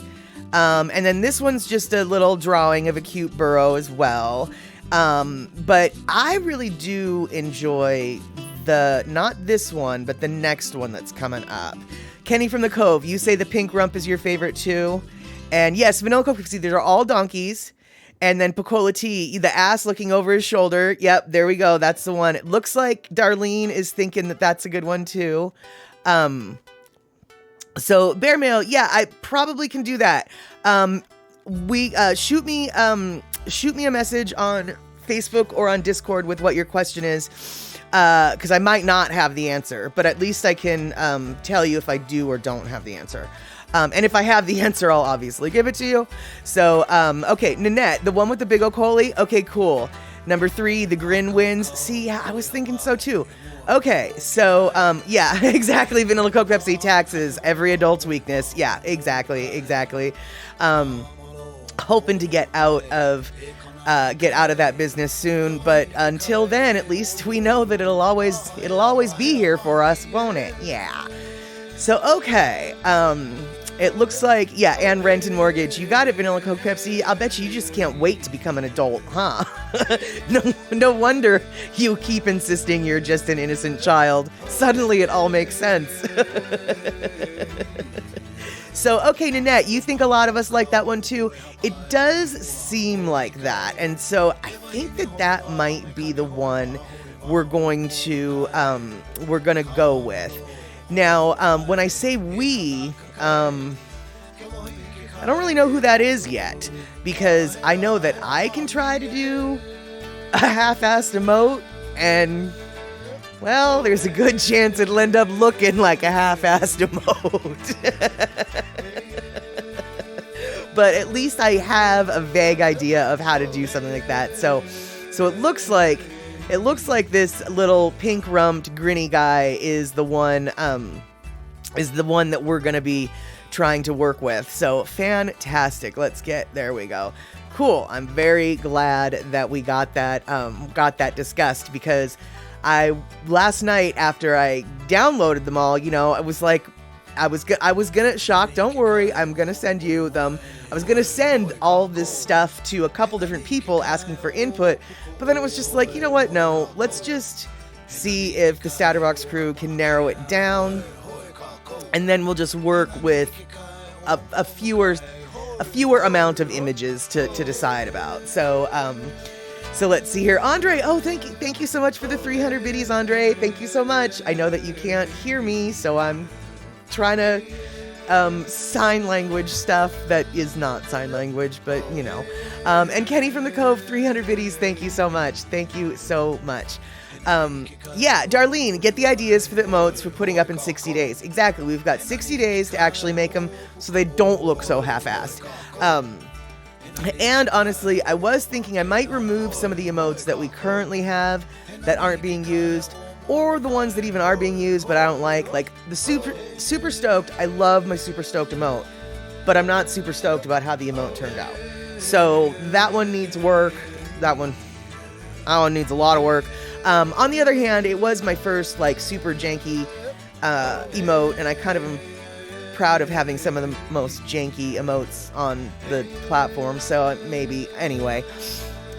And then this one's just a little drawing of a cute burrow as well. But I really do enjoy not this one, but the next one that's coming up. Kenny from the Cove, you say the pink rump is your favorite too. And yes, Vanilla Coke, see, these are all donkeys. And then Pacola T, the ass looking over his shoulder. Yep, there we go. That's the one. It looks like Darlene is thinking that that's a good one too. So Bear Mail, yeah, I probably can do that. Shoot me a message on Facebook or on Discord with what your question is. Cause I might not have the answer, but at least I can, tell you if I do or don't have the answer. And if I have the answer, I'll obviously give it to you. So, okay, Nanette, the one with the big okoli. Okay, cool. Number 3, the grin wins. See, yeah, I was thinking so too. Okay, so, yeah, exactly. Vanilla Coke, Pepsi, taxes, every adult's weakness. Yeah, exactly. Hoping to get out of that business soon, but until then, at least we know that it'll always be here for us, won't it? Yeah. So, okay, it looks like, yeah, and rent and mortgage. You got it, Vanilla Coke Pepsi. I'll bet you just can't wait to become an adult, huh? No wonder you keep insisting you're just an innocent child. Suddenly it all makes sense. So, okay, Nanette, you think a lot of us like that one too? It does seem like that. And so I think that might be the one we're going to go with. Now, when I say we, I don't really know who that is yet, because I know that I can try to do a half-assed emote, and, well, there's a good chance it'll end up looking like a half-assed emote. But at least I have a vague idea of how to do something like that. So it looks like this little pink-rumped grinny guy is the one that we're gonna be trying to work with. So fantastic. There we go. Cool. I'm very glad that we got that discussed, because last night after I downloaded them all, you know, I was like, I was gonna shock. Don't worry, I'm gonna send you them. I was gonna send all this stuff to a couple different people asking for input, but then it was just like, you know what? No, let's just see if the Statterbox crew can narrow it down, and then we'll just work with a fewer amount of images to decide about. So let's see here. Andre, oh, thank you so much for the 300 biddies, Andre. Thank you so much. I know that you can't hear me, so I'm trying to sign language stuff that is not sign language, but you know. And Kenny from the Cove, 300 biddies. Thank you so much. Thank you so much. Yeah, Darlene, get the ideas for the emotes for putting up in 60 days. Exactly. We've got 60 days to actually make them so they don't look so half-assed. And honestly, I was thinking I might remove some of the emotes that we currently have that aren't being used, or the ones that even are being used but I don't like the super stoked. I love my super stoked emote, but I'm not super stoked about how the emote turned out. So that one needs work. That one needs a lot of work. On the other hand, it was my first like super janky emote, and I kind of am proud of having some of the most janky emotes on the platform. So maybe anyway,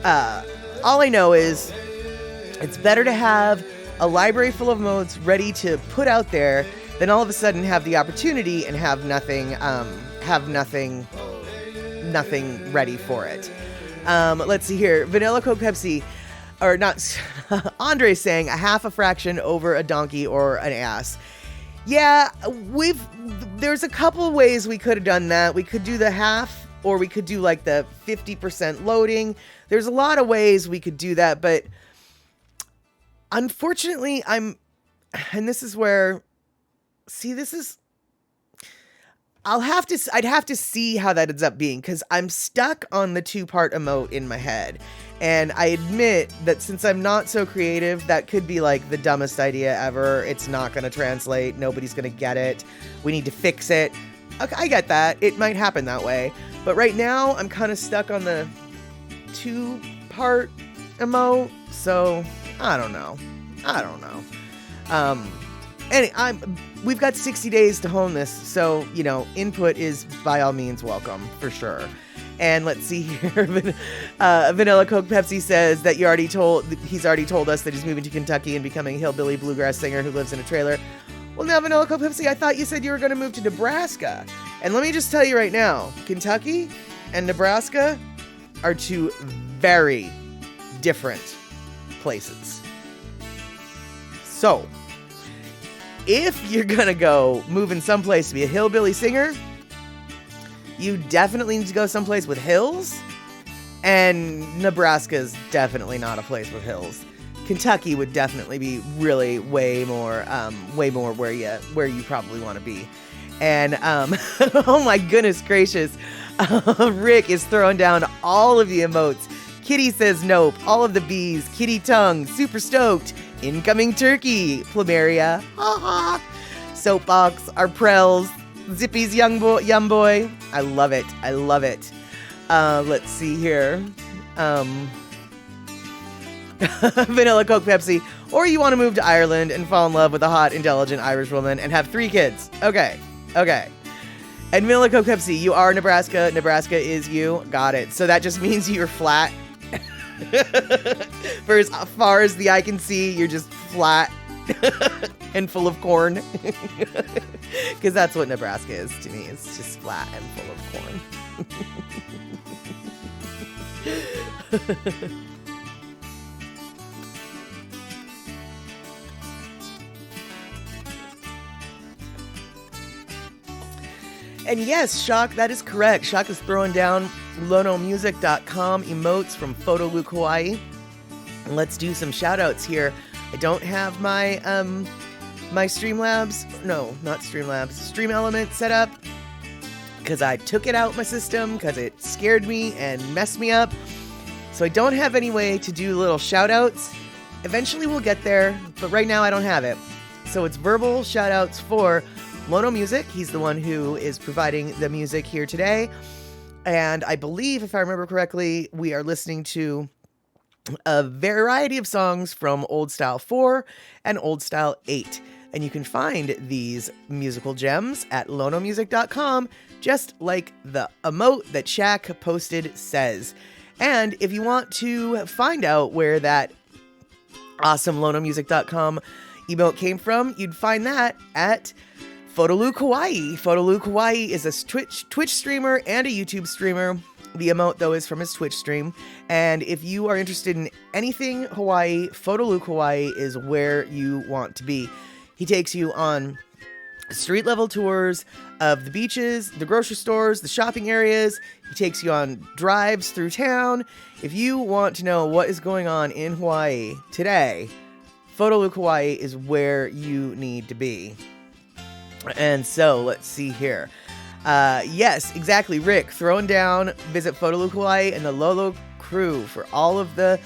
all I know is it's better to have a library full of emotes ready to put out there than all of a sudden have the opportunity and have nothing ready for it. Let's see here. Vanilla Coke Pepsi, or not, Andre's saying a half a fraction over a donkey or an ass. Yeah, there's a couple ways we could have done that. We could do the half, or we could do like the 50% loading. There's a lot of ways we could do that, but unfortunately, and this is where, see, this is I'd have to see how that ends up being, because I'm stuck on the 2-part emote in my head. And I admit that since I'm not so creative, that could be like the dumbest idea ever. It's not going to translate. Nobody's going to get it. We need to fix it. Okay, I get that. It might happen that way. But right now, I'm kind of stuck on the 2-part emote. So, I don't know. We've got 60 days to hone this, so, input is by all means welcome, for sure. And let's see here. Vanilla Coke Pepsi says that he's already told us that he's moving to Kentucky and becoming a hillbilly bluegrass singer who lives in a trailer. Well, now, Vanilla Coke Pepsi, I thought you said you were going to move to Nebraska. And let me just tell you right now, Kentucky and Nebraska are 2 very different places. So, if you're gonna go moving someplace to be a hillbilly singer, you definitely need to go someplace with hills, and Nebraska's definitely not a place with hills. Kentucky would definitely be really way more where you probably want to be. And oh my goodness gracious, Rick is throwing down all of the emotes. Kitty says nope, all of the bees, kitty tongue, super stoked, incoming turkey, plumeria, haha, soapbox, our prels, Zippy's yum boy. I love it. Let's see here. Vanilla Coke Pepsi. Or you want to move to Ireland and fall in love with a hot, intelligent Irish woman and have 3 kids. Okay. And Vanilla Coke Pepsi, you are Nebraska. Nebraska is you. Got it. So that just means you're flat. For as far as the eye can see, you're just flat and full of corn. Because that's what Nebraska is to me. It's just flat and full of corn. And yes, Shock, that is correct. Shock is throwing down lonomusic.com emotes from PhotoLukeHawaii. Let's do some shout outs here. I don't have my my Stream Element set up because I took it out my system because it scared me and messed me up. So I don't have any way to do little shout outs. Eventually we'll get there, but right now I don't have it. So it's verbal shout outs for Lono Music. He's the one who is providing the music here today. And I believe, if I remember correctly, we are listening to a variety of songs from Old Style 4 and Old Style 8. And you can find these musical gems at lonomusic.com, just like the emote that Shaq posted says. And if you want to find out where that awesome lonomusic.com emote came from, you'd find that at PhotoLukeHawaii. PhotoLukeHawaii is a Twitch streamer and a YouTube streamer. The emote, though, is from his Twitch stream. And if you are interested in anything Hawaii, PhotoLukeHawaii is where you want to be. He takes you on street-level tours of the beaches, the grocery stores, the shopping areas. He takes you on drives through town. If you want to know what is going on in Hawaii today, PhotoLukeHawaii is where you need to be. And so, let's see here. Yes, exactly, Rick, throwing down, visit PhotoLukeHawaii and the Lolo crew for all of the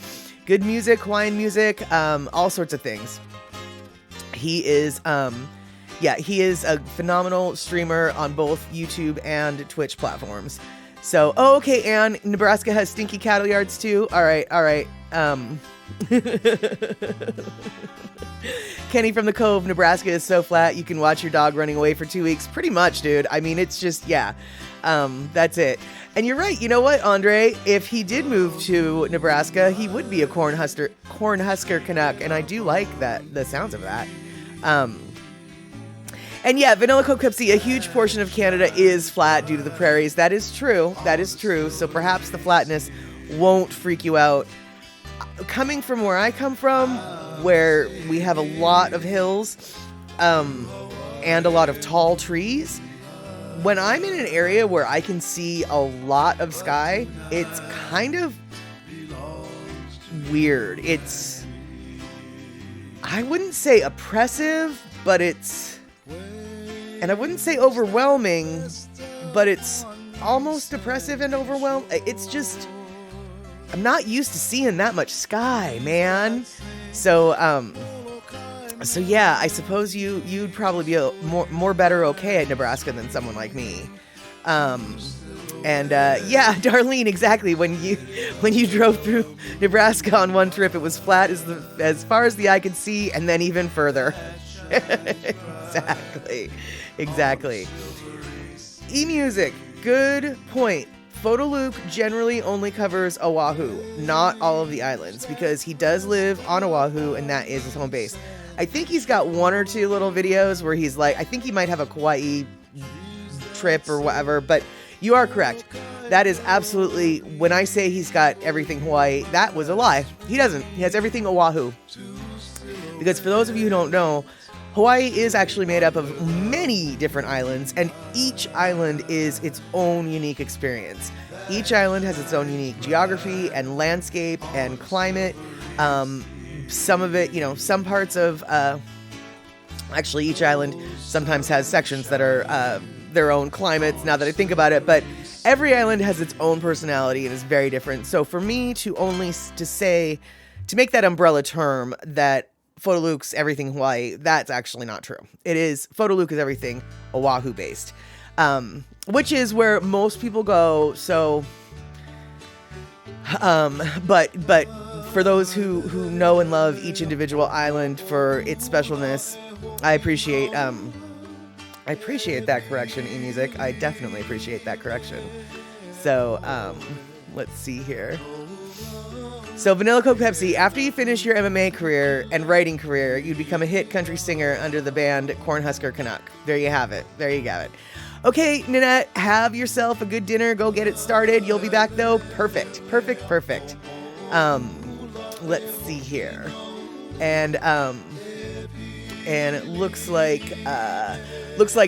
good music, Hawaiian music, all sorts of things. He is a phenomenal streamer on both YouTube and Twitch platforms. So, okay, Ann, Nebraska has stinky cattle yards too. All right. Kenny from the Cove, Nebraska is so flat you can watch your dog running away for 2 weeks. Pretty much, dude. I mean, it's just, that's it. And you're right. You know what, Andre? If he did move to Nebraska, he would be a Cornhusker Canuck, and I do like the sounds of that. And yeah, Vanilla Coke Pepsi, a huge portion of Canada is flat due to the prairies. That is true. So perhaps the flatness won't freak you out. Coming from where I come from, where we have a lot of hills and a lot of tall trees, when I'm in an area where I can see a lot of sky, it's kind of weird. It's, I wouldn't say oppressive, but it's, and I wouldn't say overwhelming, but it's almost depressive and overwhelmed. It's just, I'm not used to seeing that much sky, man. So yeah, I suppose you'd probably be more better okay at Nebraska than someone like me. Yeah, Darlene, exactly. When you drove through Nebraska on one trip, it was flat as far as the eye could see, and then even further. Exactly. E-music, good point. PhotoLuke generally only covers Oahu, not all of the islands, because he does live on Oahu, and that is his home base. I think he's got one or two little videos where he's like, I think he might have a Kauai trip or whatever, but you are correct. That is absolutely, when I say he's got everything Hawaii, that was a lie. He doesn't. He has everything Oahu. Because for those of you who don't know, Hawaii is actually made up of many different islands, and each island is its own unique experience. Each island has its own unique geography and landscape and climate. Some of it, some parts of, actually each island sometimes has sections that are their own climates, now that I think about it, but every island has its own personality and is very different. So for me to make that umbrella term that PhotoLuke's everything Hawaii, that's actually not true. It is, PhotoLuke is everything Oahu based, which is where most people go. So, but for those who know and love each individual island for its specialness, I appreciate that correction, E-music. I definitely appreciate that correction. So, let's see here. So, Vanilla Coke Pepsi, after you finish your MMA career and writing career, you'd become a hit country singer under the band Cornhusker Canuck. There you have it. Okay, Nanette, have yourself a good dinner. Go get it started. You'll be back, though. Perfect. Let's see here. And it looks like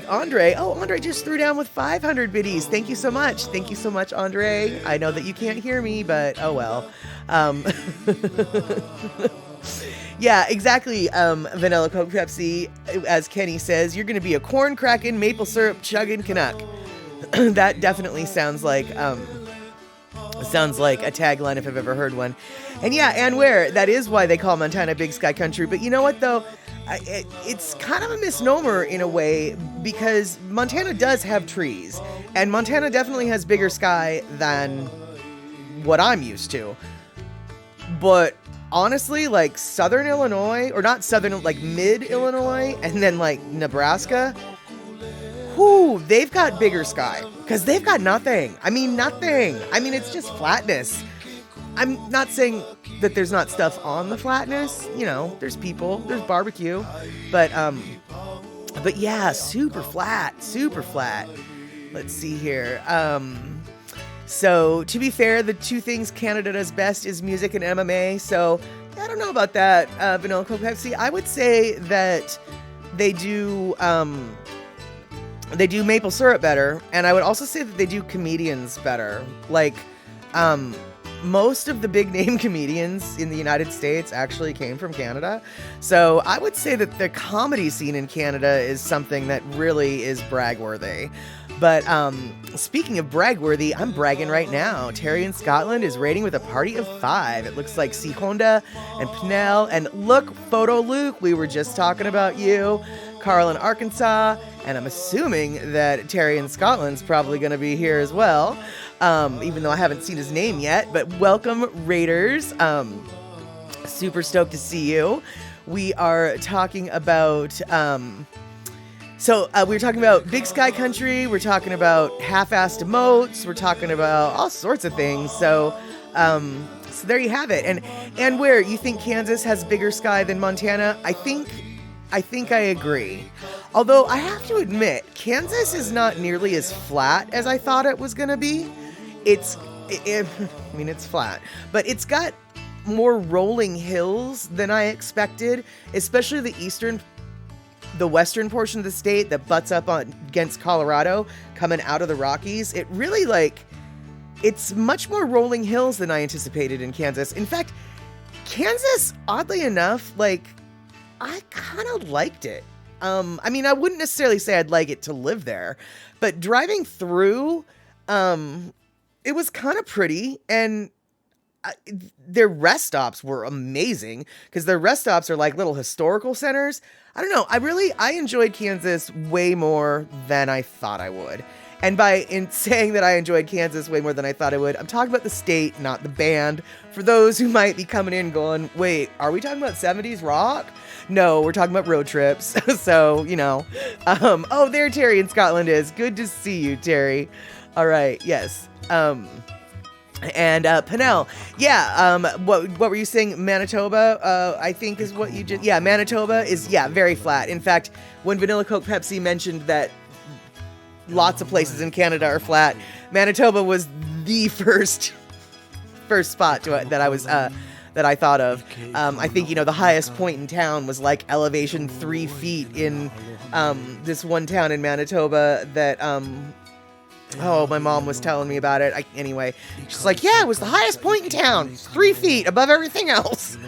Andre. Oh, Andre just threw down with 500 biddies. Thank you so much, Andre. I know that you can't hear me, but oh well. Yeah, exactly. Vanilla Coke Pepsi, as Kenny says, you're going to be a corn cracking, maple syrup chugging Canuck. That definitely sounds like a tagline if I've ever heard one. And yeah, and where that is why they call Montana Big Sky Country. But you know what though? It's kind of a misnomer in a way, because Montana does have trees, and Montana definitely has bigger sky than what I'm used to. But honestly, like southern Illinois, or not southern, like mid Illinois, and then like Nebraska, they've got bigger sky, because they've got nothing. I mean, it's just flatness. I'm not saying that there's not stuff on the flatness. There's people, there's barbecue, but yeah, super flat. Let's see here. So to be fair, the two things Canada does best is music and MMA. So I don't know about that, Vanilla Coke Pepsi. I would say that they do maple syrup better, and I would also say that they do comedians better. Like, most of the big name comedians in the United States actually came from Canada. So I would say that the comedy scene in Canada is something that really is bragworthy. But speaking of bragworthy, I'm bragging right now. Terry in Scotland is rating with a party of 5. It looks like C. Honda and Pnell. And look, PhotoLuke, we were just talking about you. Carl in Arkansas. And I'm assuming that Terry in Scotland's probably going to be here as well. Even though I haven't seen his name yet. But welcome, Raiders. Super stoked to see you. We are talking about... So we were talking about Big Sky Country, we're talking about half-assed emotes, we're talking about all sorts of things. So there you have it. And where you think Kansas has bigger sky than Montana, I think I agree. Although I have to admit, Kansas is not nearly as flat as I thought it was going to be. It's flat, but it's got more rolling hills than I expected, especially the western portion of the state that butts up against Colorado coming out of the Rockies. It really it's much more rolling hills than I anticipated in Kansas. In fact, Kansas, oddly enough, I kind of liked it. I mean, I wouldn't necessarily say I'd like it to live there, but driving through, it was kind of pretty, and their rest stops were amazing because their rest stops are like little historical centers. I don't know. I enjoyed Kansas way more than I thought I would. And in saying that I enjoyed Kansas way more than I thought I would, I'm talking about the state, not the band. For those who might be coming in going, wait, are we talking about 70s rock? No, we're talking about road trips. So, oh, there Terry in Scotland is. Good to see you, Terry. All right. Yes. And Pinnell, what were you saying? Manitoba, I think is what you just, Manitoba is, very flat. In fact, when Vanilla Coke Pepsi mentioned that lots of places in Canada are flat, Manitoba was the first spot that I thought of. I think, the highest point in town was like elevation 3 feet in this one town in Manitoba that, my mom was telling me about it. Anyway, she's like, it was the highest point in town, 3 feet above everything else.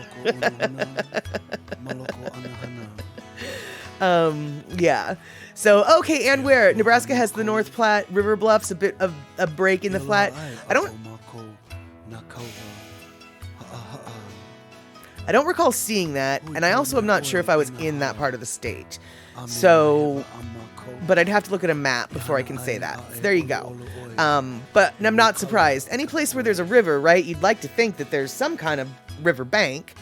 So, okay, and where? Nebraska has the North Platte River Bluffs, a bit of a break in the flat. I don't recall seeing that, and I also am not sure if I was in that part of the state. So, but I'd have to look at a map before I can say that. So there you go. But I'm not surprised. Any place where there's a river, right? You'd like to think that there's some kind of river bank.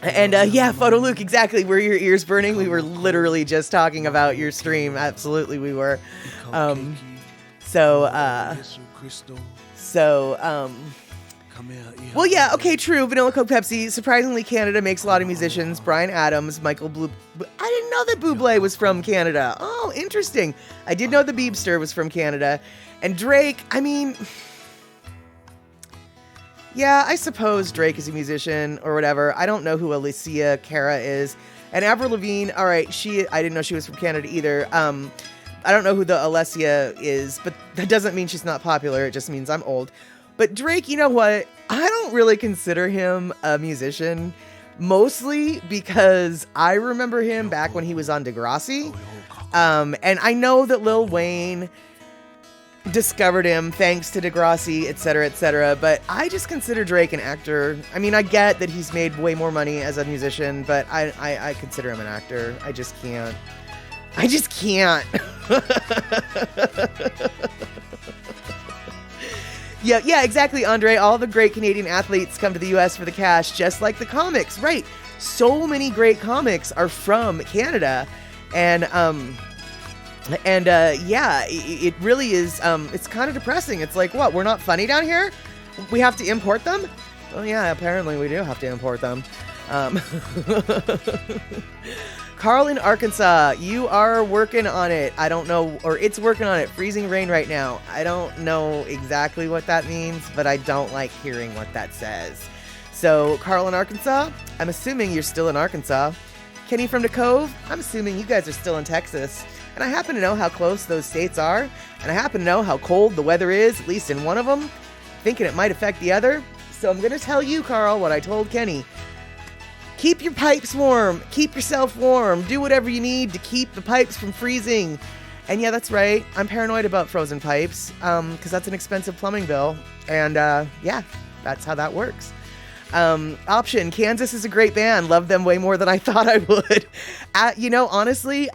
Photo Luke, exactly. Were your ears burning? We were literally just talking about your stream. Absolutely, we were. Well, yeah, okay, true. Vanilla Coke Pepsi. Surprisingly, Canada makes a lot of musicians. Bryan Adams, Michael Blue. I didn't know that Bublé was from Canada. Oh, interesting. I did know the Beebster was from Canada. And Drake, I mean, yeah, I suppose Drake is a musician or whatever. I don't know who Alicia Cara is. And Avril Lavigne, all right, I didn't know she was from Canada either. I don't know who the Alessia is, but that doesn't mean she's not popular. It just means I'm old. But Drake, you know what? I don't really consider him a musician, mostly because I remember him back when he was on Degrassi. And I know that Lil Wayne discovered him thanks to Degrassi, etc., but I just consider Drake an actor. I mean, I get that he's made way more money as a musician, but I consider him an actor. I just can't. Yeah, exactly, Andre. All the great Canadian athletes come to the U.S. for the cash, just like the comics. Right. So many great comics are from Canada. And it really is, it's kind of depressing. It's like, what, we're not funny down here? We have to import them? Oh, yeah, apparently we do have to import them. Carl in Arkansas, you are working on it. I don't know, or it's working on it. Freezing rain right now. I don't know exactly what that means, but I don't like hearing what that says. So, Carl in Arkansas, I'm assuming you're still in Arkansas. Kenny from the Cove, I'm assuming you guys are still in Texas. And I happen to know how close those states are, and I happen to know how cold the weather is, at least in one of them, thinking it might affect the other. So I'm going to tell you, Carl, what I told Kenny. Keep your pipes warm. Keep yourself warm. Do whatever you need to keep the pipes from freezing. And yeah, that's right. I'm paranoid about frozen pipes because that's an expensive plumbing bill. And that's how that works. Option, Kansas is a great band. Love them way more than I thought I would. Honestly,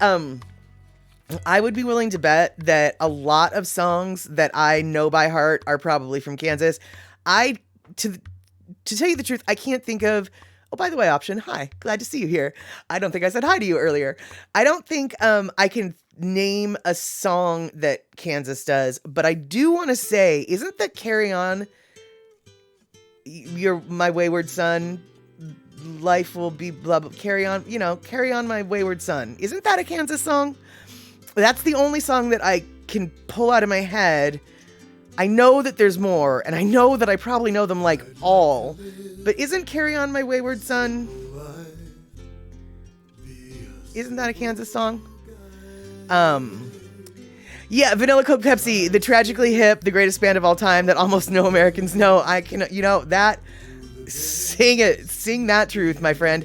I would be willing to bet that a lot of songs that I know by heart are probably from Kansas. To tell you the truth, I can't think of... Oh, by the way, Option, hi. Glad to see you here. I don't think I said hi to you earlier. I don't think I can name a song that Kansas does, but I do want to say, isn't the Carry On, You're My Wayward Son, Life Will Be Blah, blah, Carry On, Carry On My Wayward Son. Isn't that a Kansas song? That's the only song that I can pull out of my head. I know that there's more, and I know that I probably know them like all, but isn't Carry On My Wayward Son? Isn't that a Kansas song? Vanilla Coke Pepsi, the tragically hip, the greatest band of all time that almost no Americans know. I can, sing that truth, my friend.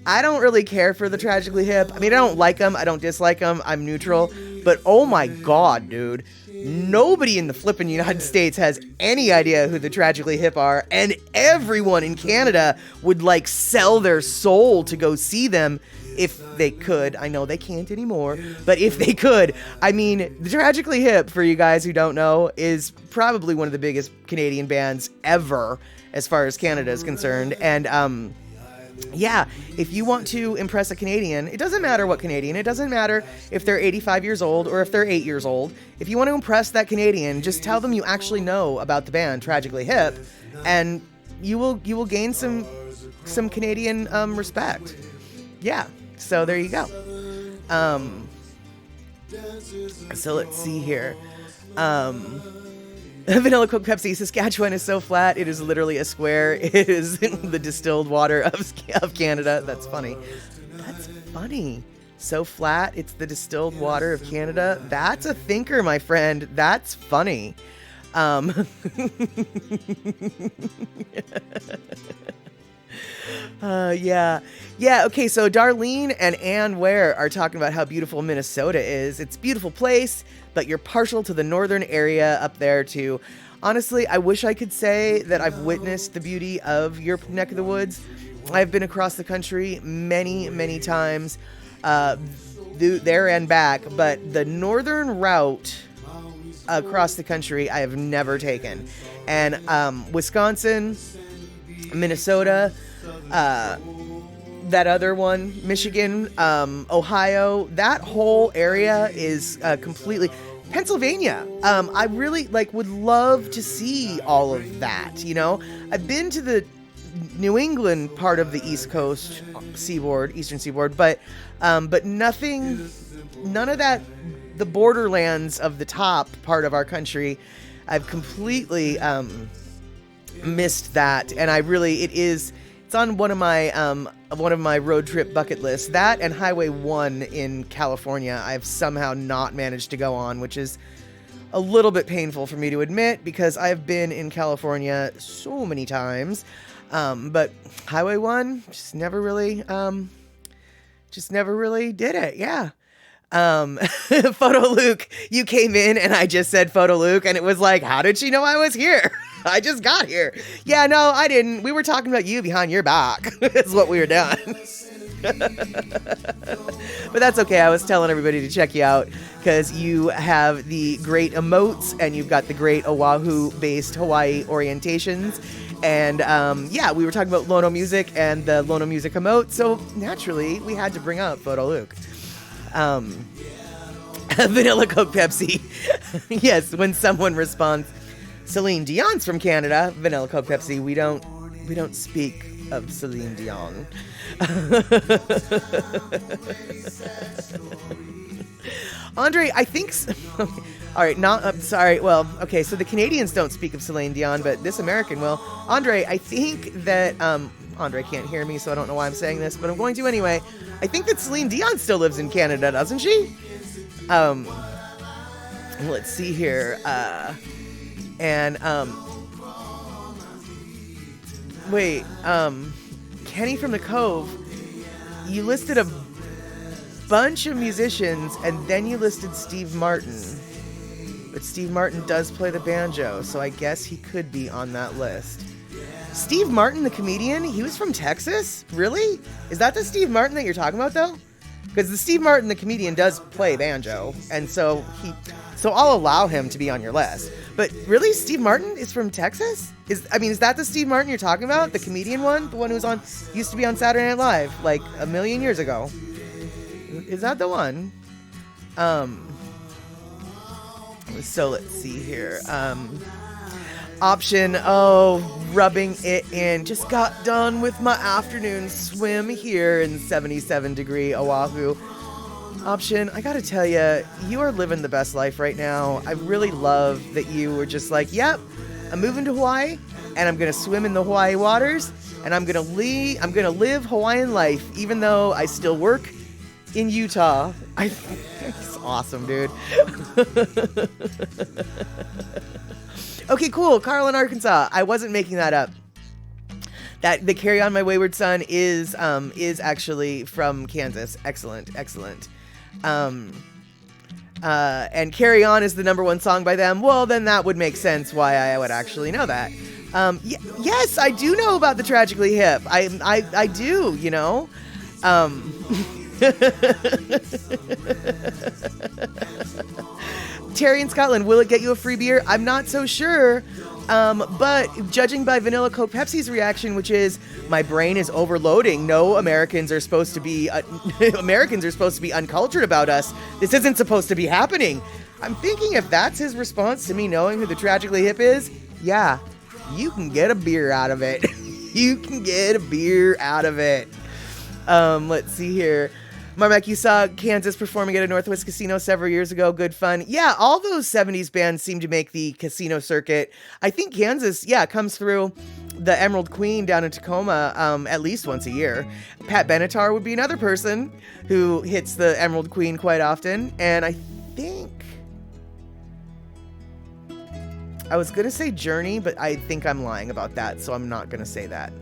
I don't really care for the Tragically Hip. I mean, I don't like them. I don't dislike them. I'm neutral. But oh my God, dude. Nobody in the flippin' United States has any idea who the Tragically Hip are. And everyone in Canada would like sell their soul to go see them if they could. I know they can't anymore, but if they could. I mean, the Tragically Hip, for you guys who don't know, is probably one of the biggest Canadian bands ever as far as Canada is concerned. And yeah, if you want to impress a Canadian, it doesn't matter what Canadian, it doesn't matter if they're 85 years old or if they're 8 years old. If you want to impress that Canadian, just tell them you actually know about the band Tragically Hip, and you will gain some Canadian respect. Yeah, so there you go. So let's see here. Vanilla Coke Pepsi, Saskatchewan is so flat, it is literally a square. It is the distilled water of Canada. That's funny. That's funny. So flat, it's the distilled water of Canada. That's a thinker, my friend. That's funny. Yeah. Okay, so Darlene and Ann Ware are talking about how beautiful Minnesota is. It's a beautiful place, but you're partial to the northern area up there too. Honestly, I wish I could say that I've witnessed the beauty of your neck of the woods. I've been across the country many, many times, there and back, but the northern route across the country I have never taken. And Wisconsin, Minnesota, that other one, Michigan, Ohio, that whole area is completely... Pennsylvania. I really would love to see all of that, you know? I've been to the New England part of the East Coast Eastern Seaboard, but none of that, the borderlands of the top part of our country. I've completely missed that, and it's on one of my road trip bucket lists. That and Highway 1 in California, I've somehow not managed to go on, which is a little bit painful for me to admit because I've been in California so many times. But Highway 1 just never really did it. Yeah. Photo Luke, you came in and I just said Photo Luke, and it was like, how did she know I was here? I just got here. Yeah, no, I didn't. We were talking about you behind your back. That's what we were doing. But that's okay. I was telling everybody to check you out because you have the great emotes and you've got the great Oahu-based Hawaii orientations. And yeah, we were talking about Lono music and the Lono music emote. So naturally, we had to bring up Photo Luke. Vanilla Coke Pepsi. Yes, when someone responds, Celine Dion's from Canada. Vanilla Coke Pepsi. We don't speak of Celine Dion. Andre, I think. All right, I'm sorry. Well, okay. So the Canadians don't speak of Celine Dion, but this American will. Andre, I think that Andre can't hear me, so I don't know why I'm saying this, but I'm going to anyway. I think that Celine Dion still lives in Canada, doesn't she? Let's see here. Wait, Kenny from the Cove, you listed a bunch of musicians and then you listed Steve Martin. But Steve Martin does play the banjo, so I guess he could be on that list. Steve Martin, the comedian, he was from Texas? Really? Is that the Steve Martin that you're talking about, though? Because the Steve Martin, the comedian, does play banjo, and so I'll allow him to be on your list. But really, Steve Martin is from Texas? Is that the Steve Martin you're talking about? The comedian one? The one who used to be on Saturday Night Live, like a million years ago? Is that the one? So let's see here. Option, rubbing it in. Just got done with my afternoon swim here in 77-degree Oahu. Option, I gotta tell you, you are living the best life right now. I really love that you were just like, yep, I'm moving to Hawaii, and I'm gonna swim in the Hawaii waters, and I'm gonna live Hawaiian life, even though I still work in Utah. It's awesome, dude. Okay, cool. Carl in Arkansas. I wasn't making that up. That the Carry On My Wayward Son is actually from Kansas. Excellent. And Carry On is the #1 song by them. Well, then that would make sense why I would actually know that. Yes, I do know about the Tragically Hip. I do, you know. Terry in Scotland, will it get you a free beer? I'm not so sure. But judging by Vanilla Coke Pepsi's reaction, which is, my brain is overloading. No, Americans are supposed to be uncultured about us. This isn't supposed to be happening. I'm thinking if that's his response to me knowing who the Tragically Hip is, yeah, you can get a beer out of it. You can get a beer out of it. Let's see here. Marmac, you saw Kansas performing at a Northwest casino several years ago. Good fun. Yeah, all those 70s bands seem to make the casino circuit. I think Kansas, comes through the Emerald Queen down in Tacoma at least once a year. Pat Benatar would be another person who hits the Emerald Queen quite often. And I think... I was going to say Journey, but I think I'm lying about that, so I'm not going to say that.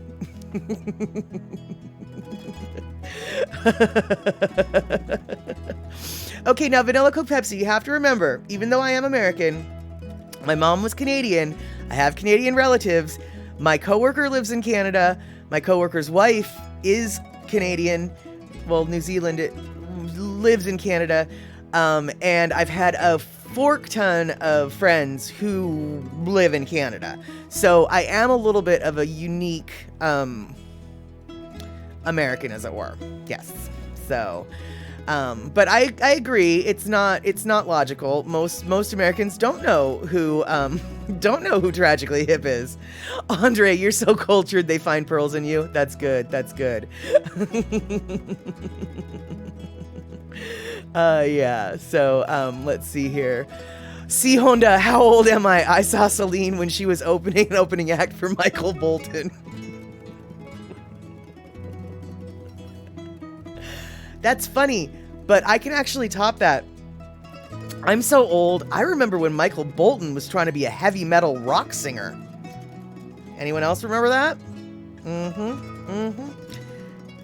Okay, now Vanilla Coke Pepsi, you have to remember, even though I am American, my mom was Canadian, I have Canadian relatives, my coworker lives in Canada, my coworker's wife is Canadian, well, New Zealand, lives in Canada, and I've had a fork ton of friends who live in Canada, so I am a little bit of a unique American, as it were. Yes. So, but I agree. It's not logical. Most Americans don't know who Tragically Hip is. Andre, you're so cultured. They find pearls in you. That's good. That's good. Yeah. So, let's see here. C Honda, how old am I? I saw Celine when she was opening act for Michael Bolton. That's funny, but I can actually top that. I'm so old, I remember when Michael Bolton was trying to be a heavy metal rock singer. Anyone else remember that?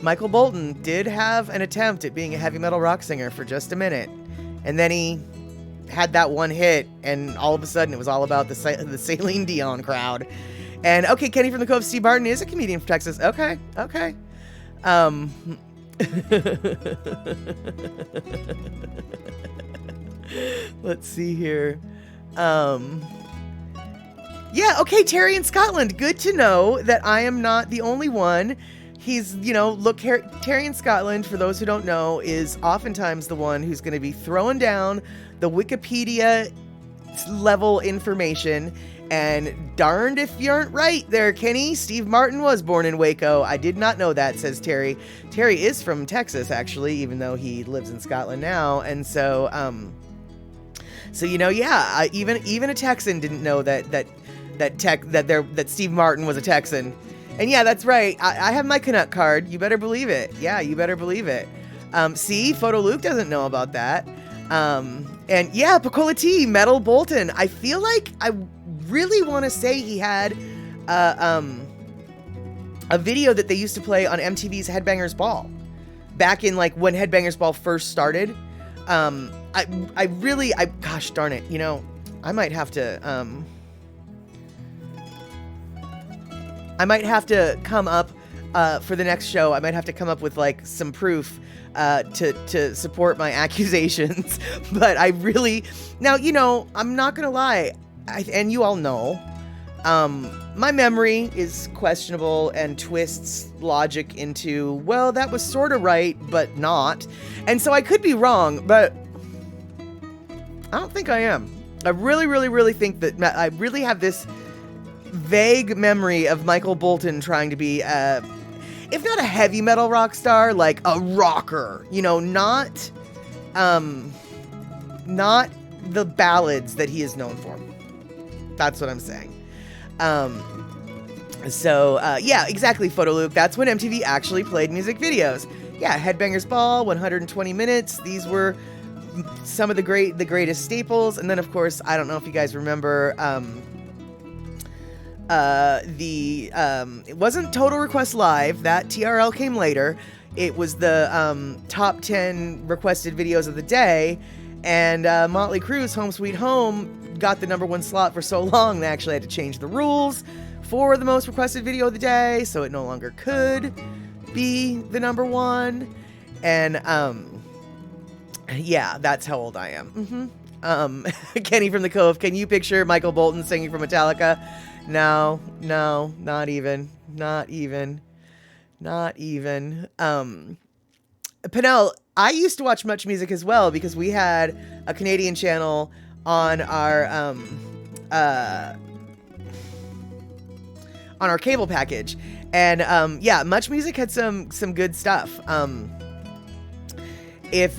Michael Bolton did have an attempt at being a heavy metal rock singer for just a minute. And then he had that one hit, and all of a sudden it was all about the Celine Dion crowd. And okay, Kenny from the Cove, Steve Martin is a comedian from Texas. Okay. Let's see here. Yeah, okay, Terry in Scotland. Good to know that I am not the only one. He's, look, Terry in Scotland, for those who don't know, is oftentimes the one who's going to be throwing down the Wikipedia level information. And darned if you aren't right there, Kenny. Steve Martin was born in Waco. I did not know that, says Terry. Terry is from Texas, actually, even though he lives in Scotland now. And so, even a Texan didn't know that Steve Martin was a Texan. And yeah, that's right. I have my Canuck card. You better believe it. Yeah, you better believe it. See, PhotoLuke doesn't know about that. And yeah, Picola T, Metal Bolton. I feel like I really want to say he had a video that they used to play on MTV's Headbangers Ball back in like when Headbangers Ball first started. Gosh darn it, I might have to come up for the next show. I might have to come up with like some proof to support my accusations. But I really, now, I'm not gonna lie, and you all know, my memory is questionable and twists logic into, well, that was sort of right, but not. And so I could be wrong, but I don't think I am. I really, really, really think that I really have this vague memory of Michael Bolton trying to be, if not a heavy metal rock star, like a rocker, not the ballads that he is known for. That's what I'm saying. Yeah, exactly, PhotoLuke. That's when MTV actually played music videos. Yeah, Headbangers Ball, 120 minutes. These were some of the greatest staples. And then, of course, I don't know if you guys remember it wasn't Total Request Live. That TRL came later. It was the top 10 requested videos of the day, and Motley Crue's Home Sweet Home got the #1 slot for so long they actually had to change the rules for the most requested video of the day, so it no longer could be the #1. And yeah, that's how old I am. Kenny from the Cove, can you picture Michael Bolton singing for Metallica? No, not even. Penel, I used to watch Much Music as well because we had a Canadian channel on our cable package, and yeah, Much Music had some good stuff. It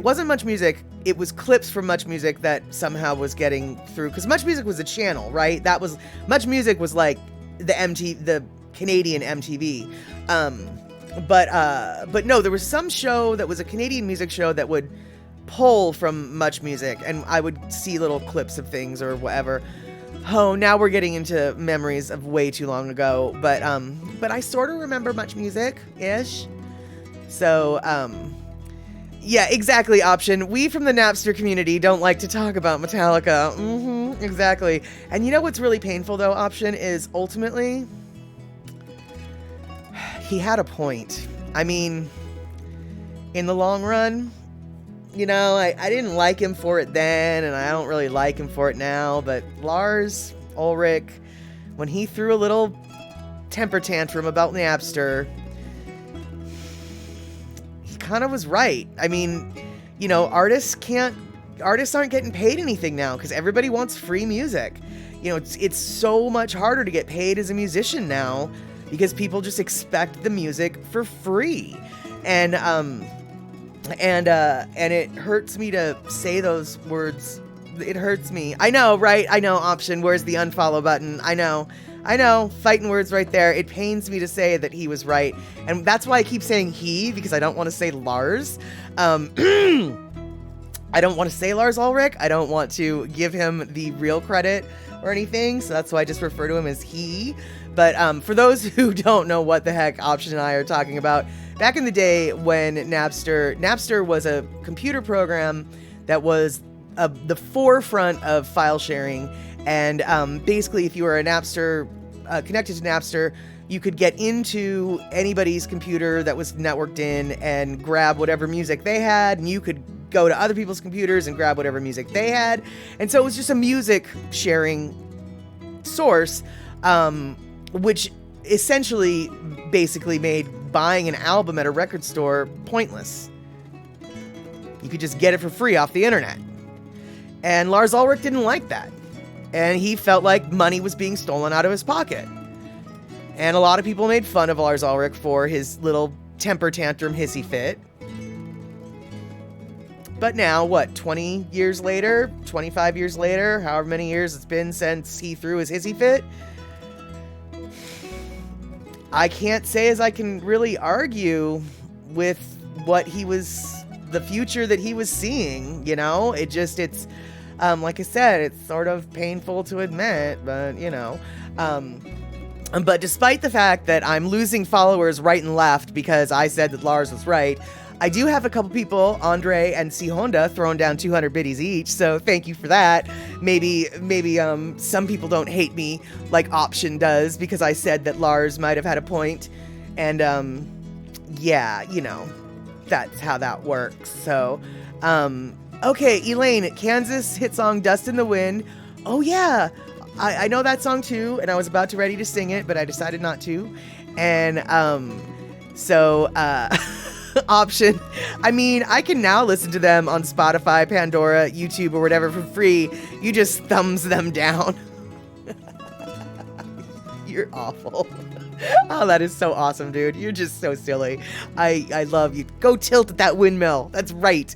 wasn't Much Music. It was clips from Much Music that somehow was getting through, because Much Music was a channel, right? Much Music was like the Canadian MTV. But no, there was some show that was a Canadian music show that would pull from Much Music, and I would see little clips of things or whatever. Oh, now we're getting into memories of way too long ago, but I sort of remember Much Music-ish. So, yeah, exactly, Option. We from the Napster community don't like to talk about Metallica. Exactly. And you know what's really painful, though, Option, is ultimately, he had a point. I mean, in the long run, you know, I didn't like him for it then, and I don't really like him for it now, but Lars Ulrich, when he threw a little temper tantrum about Napster, kind of was right. I mean, you know, artists aren't getting paid anything now because everybody wants free music. You know, it's so much harder to get paid as a musician now because people just expect the music for free. And it hurts me to say those words. It hurts me. I know, right? I know, Option. Where's the unfollow button? I know, fighting words right there. It pains me to say that he was right. And that's why I keep saying he, because I don't want to say Lars. I don't want to say Lars Ulrich. I don't want to give him the real credit or anything. So that's why I just refer to him as he. But for those who don't know what the heck Option and I are talking about, back in the day when Napster was a computer program that was the forefront of file sharing. And basically, if you were a Napster, connected to Napster, you could get into anybody's computer that was networked in and grab whatever music they had, and you could go to other people's computers and grab whatever music they had. And so it was just a music sharing source, which essentially basically made buying an album at a record store pointless. You could just get it for free off the internet. And Lars Ulrich didn't like that. And he felt like money was being stolen out of his pocket. And a lot of people made fun of Lars Ulrich for his little temper tantrum hissy fit. But now, 20 years later, 25 years later, however many years it's been since he threw his hissy fit, I can't say as I can really argue with the future that he was seeing, you know? It's like I said, it's sort of painful to admit, but, you know. But despite the fact that I'm losing followers right and left because I said that Lars was right, I do have a couple people, Andre and C. Honda, throwing down 200 biddies each, so thank you for that. Maybe some people don't hate me like Option does because I said that Lars might have had a point. And, yeah, you know, that's how that works. So, okay, Elaine, Kansas hit song Dust in the Wind. Oh, yeah, I know that song too, and I was about to ready to sing it, but I decided not to. And Option, I mean, I can now listen to them on Spotify, Pandora, YouTube, or whatever for free. You just thumbs them down. You're awful. Oh, that is so awesome, dude. You're just so silly. I love you. Go tilt at that windmill. That's right.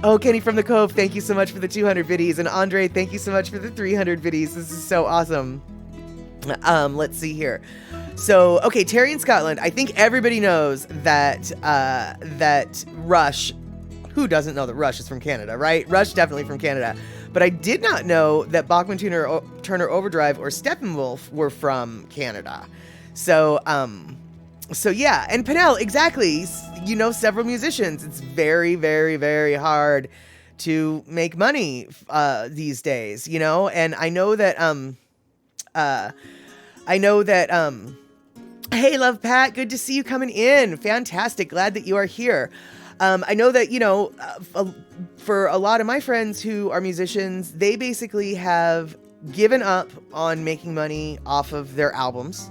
Oh, Kenny from the Cove, thank you so much for the 200 biddies. And Andre, thank you so much for the 300 biddies. This is so awesome. Let's see here. So, okay, Terry in Scotland. I think everybody knows that Rush, who doesn't know that Rush is from Canada, right? Rush definitely from Canada. But I did not know that Bachman Turner Overdrive or Steppenwolf were from Canada. So yeah, and Pinnell, exactly. You know, several musicians. It's very, very, very hard to make money these days, you know. And I know that hey, Love Pat, good to see you coming in. Fantastic, glad that you are here. I know that, you know, for a lot of my friends who are musicians, they basically have given up on making money off of their albums.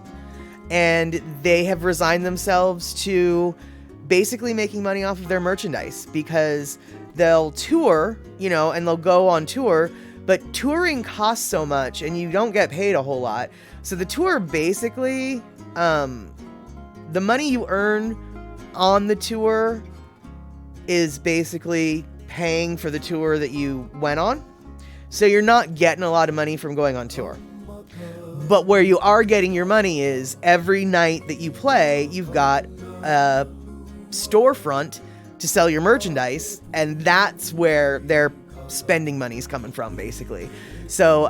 And they have resigned themselves to basically making money off of their merchandise, because they'll tour, you know, and they'll go on tour, but touring costs so much and you don't get paid a whole lot. So the tour basically, the money you earn on the tour is basically paying for the tour that you went on. So you're not getting a lot of money from going on tour. But where you are getting your money is every night that you play, you've got a storefront to sell your merchandise, and that's where their spending money's coming from, basically. So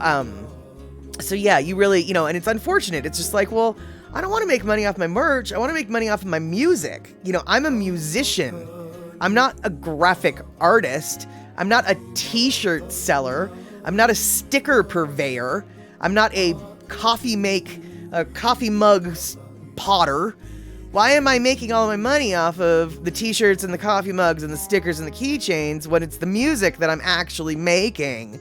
yeah, you really, you know, and it's unfortunate. It's just like, well, I don't want to make money off my merch. I want to make money off of my music. You know, I'm a musician. I'm not a graphic artist. I'm not a t-shirt seller. I'm not a sticker purveyor. I'm not a coffee mug potter. Why am I making all of my money off of the t-shirts and the coffee mugs and the stickers and the keychains when it's the music that I'm actually making?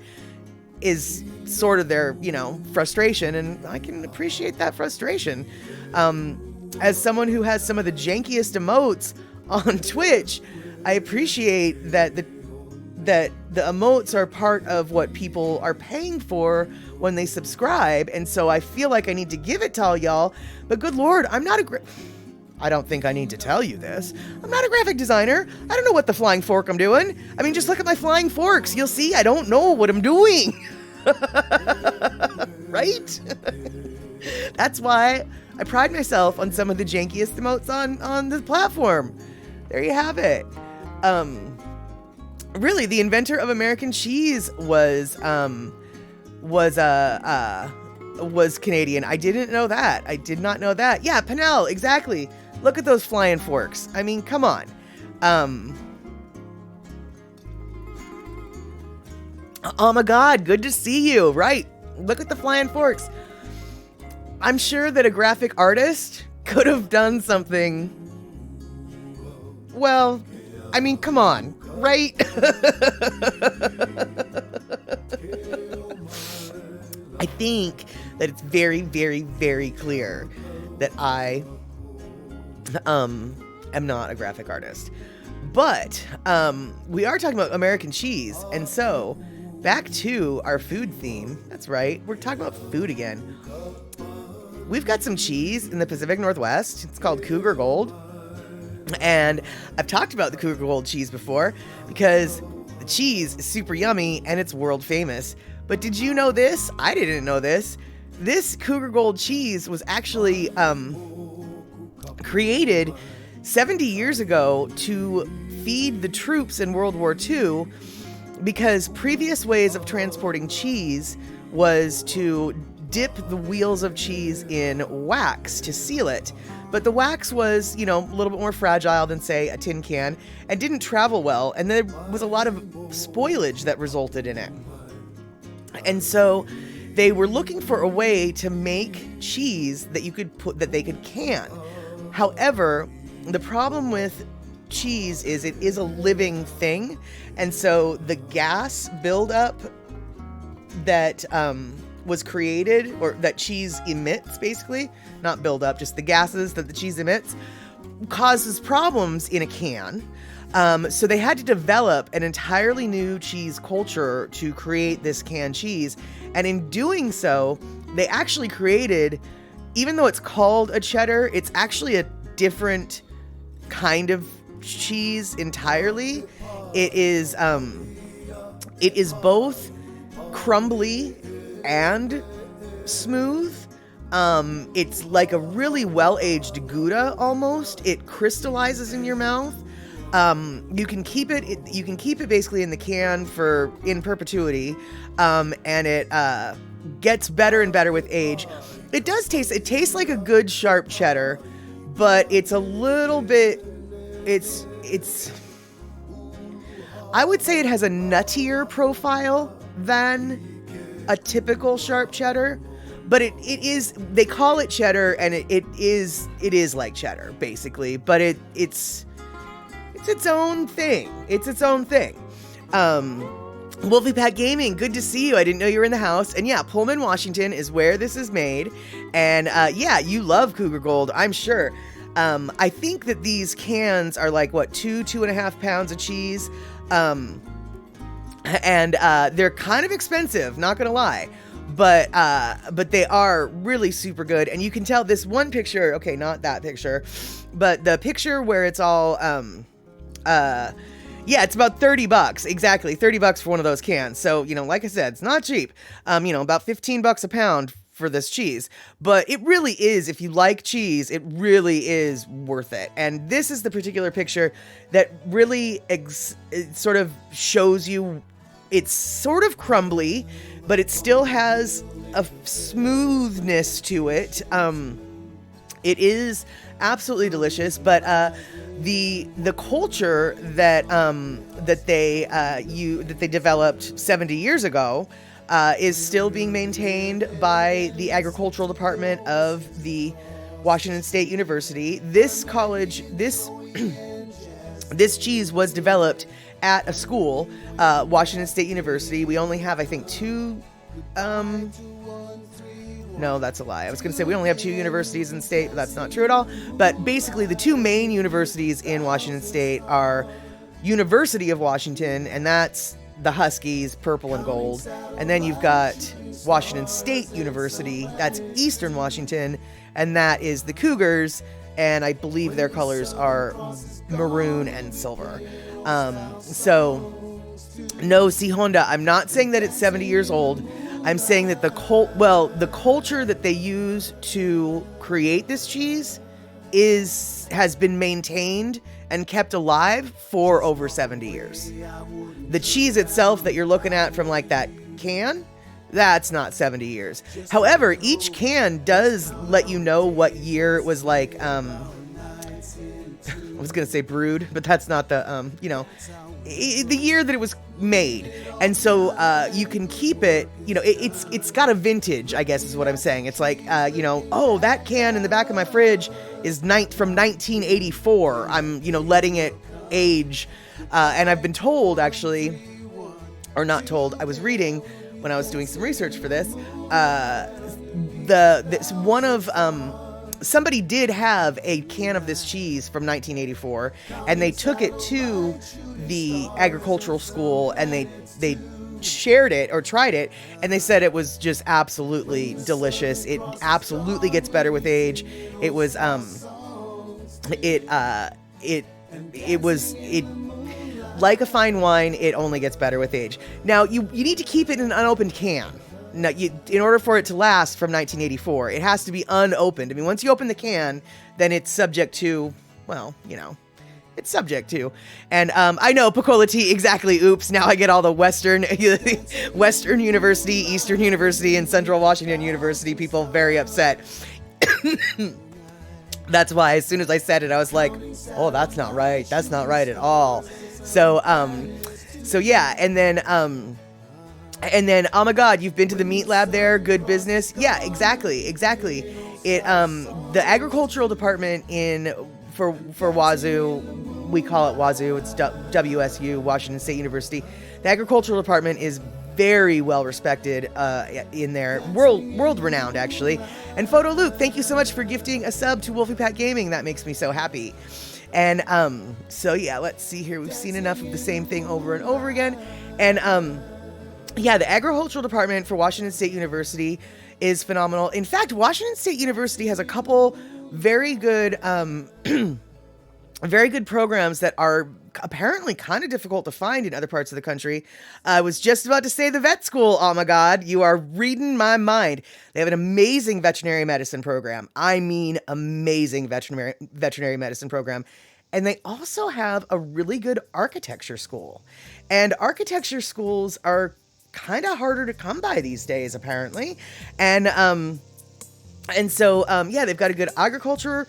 Is sort of their, you know, frustration, and I can appreciate that frustration. As someone who has some of the jankiest emotes on Twitch, I appreciate that the emotes are part of what people are paying for when they subscribe, and so I feel like I need to give it to all y'all. But good Lord, I don't think I need to tell you this. I'm not a graphic designer. I don't know what the flying fork I'm doing. I mean, just look at my flying forks. You'll see I don't know what I'm doing. Right? That's why I pride myself on some of the jankiest emotes on the platform. There you have it. Really, the inventor of American cheese was Canadian. I didn't know that. I did not know that. Yeah, Pinnell, exactly. Look at those flying forks. I mean, come on. Oh my God, good to see you. Right. Look at the flying forks. I'm sure that a graphic artist could have done something. Well, I mean, come on, right? I think that it's very, very, very clear that I am not a graphic artist. But we are talking about American cheese, and so back to our food theme. That's right, we're talking about food again. We've got some cheese in the Pacific Northwest. It's called Cougar Gold. And I've talked about the Cougar Gold cheese before because the cheese is super yummy and it's world famous. But did you know this? I didn't know this. This Cougar Gold cheese was actually created 70 years ago to feed the troops in World War II, because previous ways of transporting cheese was to dip the wheels of cheese in wax to seal it. But the wax was, you know, a little bit more fragile than, say, a tin can, and didn't travel well. And there was a lot of spoilage that resulted in it. And so they were looking for a way to make cheese that they could can. However, the problem with cheese is it is a living thing. And so the gas buildup that was created, or that cheese emits, basically, not buildup, just the gases that the cheese emits, causes problems in a can. So they had to develop an entirely new cheese culture to create this canned cheese. And in doing so, they actually created, even though it's called a cheddar, it's actually a different kind of cheese entirely. It is both crumbly and smooth. It's like a really well-aged Gouda almost. It crystallizes in your mouth. You can keep it basically in the can in perpetuity, and it gets better and better with age. It tastes like a good sharp cheddar, but it's a little bit, it's I would say it has a nuttier profile than a typical sharp cheddar, but it is, they call it cheddar, and it is like cheddar basically, but it's its own thing. It's its own thing. Wolfie Pat Gaming, good to see you. I didn't know you were in the house. And yeah, Pullman, Washington is where this is made. And yeah, you love Cougar Gold, I'm sure. I think that these cans are like, what, 2.5 pounds of cheese. And they're kind of expensive, not gonna lie. But they are really super good. And you can tell this one picture, okay, not that picture, but the picture where it's all, yeah, it's about $30. Exactly. $30 for one of those cans. So, like I said, it's not cheap. About $15 a pound for this cheese, but it really is, if you like cheese, it really is worth it. And this is the particular picture that really it sort of shows you, it's sort of crumbly, but it still has a smoothness to it. It is absolutely delicious, but the culture that they developed 70 years ago is still being maintained by the agricultural department of the Washington State University. This college, this cheese was developed at a school, Washington State University. We only have, I think, two. No, that's a lie. I was going to say we only have 2 universities in the state, but that's not true at all. But basically, the 2 main universities in Washington State are University of Washington, and that's the Huskies, purple and gold. And then you've got Washington State University, that's Eastern Washington, and that is the Cougars, and I believe their colors are maroon and silver. So, no, see, Honda, I'm not saying that it's 70 years old. I'm saying that the culture that they use to create this cheese has been maintained and kept alive for over 70 years. The cheese itself that you're looking at from like that can, that's not 70 years. However, each can does let you know what year it was like, I was going to say brewed, but that's not the, the year that it was made. And so you can keep it, it's got a vintage, I guess is what I'm saying. It's like, that can in the back of my fridge is from 1984. I'm, letting it age. And I've been told, actually, or not told, I was reading when I was doing some research for this, somebody did have a can of this cheese from 1984, and they took it to the agricultural school, and they shared it or tried it, and they said it was just absolutely delicious. It absolutely gets better with age. It was like a fine wine. It only gets better with age. Now you need to keep it in an unopened can. Now, in order for it to last from 1984, it has to be unopened. I mean, once you open the can, then it's subject to, it's subject to. And I know, Pacola T, exactly, oops, now I get all the Western University, Eastern University, and Central Washington University people very upset. That's why as soon as I said it, I was like, oh, that's not right. That's not right at all. So yeah, and then, oh my God, you've been to the meat lab there? Good business? Yeah, exactly. It, the agricultural department for Wazoo, we call it Wazoo, it's WSU, Washington State University. The agricultural department is very well respected in there, world renowned actually. And Photo Luke, thank you so much for gifting a sub to Wolfie Pat Gaming. That makes me so happy. And so yeah, let's see here. We've seen enough of the same thing over and over again. And yeah, the agricultural department for Washington State University is phenomenal. In fact, Washington State University has a couple very good programs that are apparently kind of difficult to find in other parts of the country. I was just about to say the vet school. Oh my God, you are reading my mind. They have an amazing veterinary medicine program. I mean, amazing veterinary medicine program. And they also have a really good architecture school. And architecture schools are kind of harder to come by these days, apparently. And so, yeah, they've got a good agriculture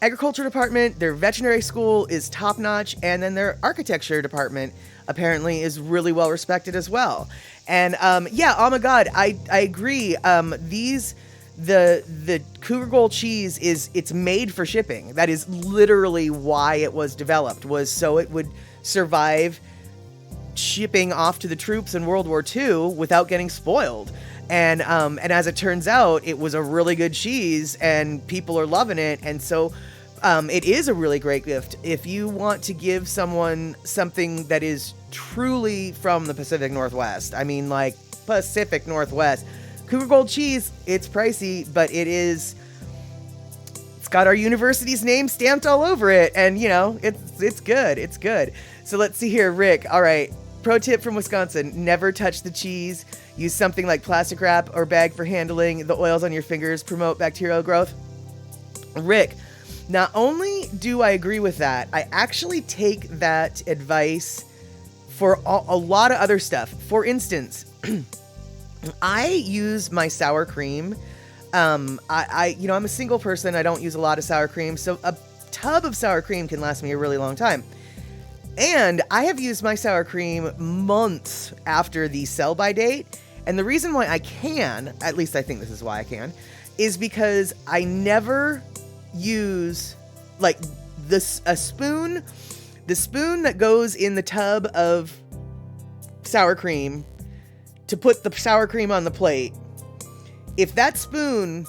department. Their veterinary school is top notch. And then their architecture department apparently is really well respected as well. And, yeah, oh my God, I agree. The Cougar Gold cheese it's made for shipping. That is literally why it was developed, was so it would survive shipping off to the troops in World War II without getting spoiled. And as it turns out, it was a really good cheese and people are loving it. And so, it is a really great gift. If you want to give someone something that is truly from the Pacific Northwest, I mean, like Pacific Northwest, Cougar Gold cheese, it's pricey, but it's got our university's name stamped all over it. And, you know, it's good. It's good. So let's see here, Rick. All right. Pro tip from Wisconsin, never touch the cheese. Use something like plastic wrap or bag for handling. The oils on your fingers promote bacterial growth. Rick, not only do I agree with that, I actually take that advice for a lot of other stuff. For instance, I use my sour cream. I'm a single person. I don't use a lot of sour cream. So a tub of sour cream can last me a really long time. And I have used my sour cream months after the sell-by date. And the reason why I can, at least I think this is why I can, is because I never use like the spoon that goes in the tub of sour cream to put the sour cream on the plate. If that spoon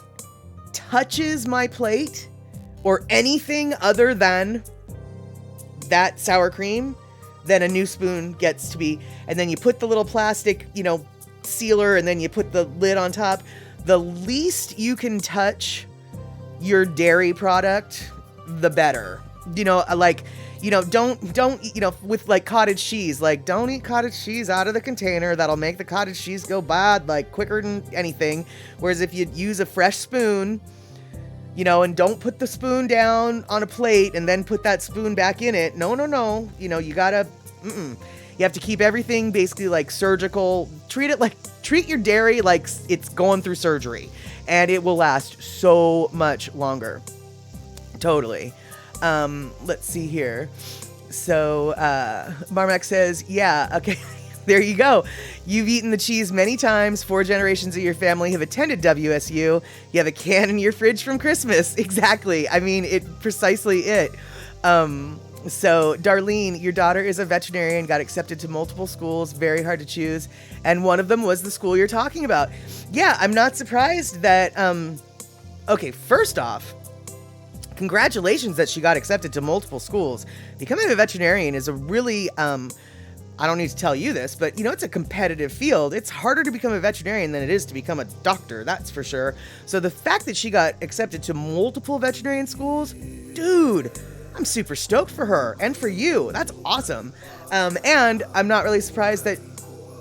touches my plate or anything other than that sour cream, then a new spoon gets to be, and then you put the little plastic, sealer, and then you put the lid on top. The least you can touch your dairy product, the better. Don't with like cottage cheese, like don't eat cottage cheese out of the container. That'll make the cottage cheese go bad, like quicker than anything. Whereas if you use a fresh spoon, and don't put the spoon down on a plate and then put that spoon back in it. No. You have to keep everything basically like surgical. Treat your dairy like it's going through surgery, and it will last so much longer. Totally. Let's see here. So, Marmac says, yeah, okay. There you go. You've eaten the cheese many times. 4 generations of your family have attended WSU. You have a can in your fridge from Christmas. Exactly. I mean, precisely it. So Darlene, your daughter is a veterinarian, got accepted to multiple schools, very hard to choose. And one of them was the school you're talking about. Yeah, I'm not surprised that, okay, first off, congratulations that she got accepted to multiple schools. Becoming a veterinarian is a really, I don't need to tell you this, but it's a competitive field. It's harder to become a veterinarian than it is to become a doctor, that's for sure. So the fact that she got accepted to multiple veterinarian schools, dude, I'm super stoked for her and for you. That's awesome. And I'm not really surprised that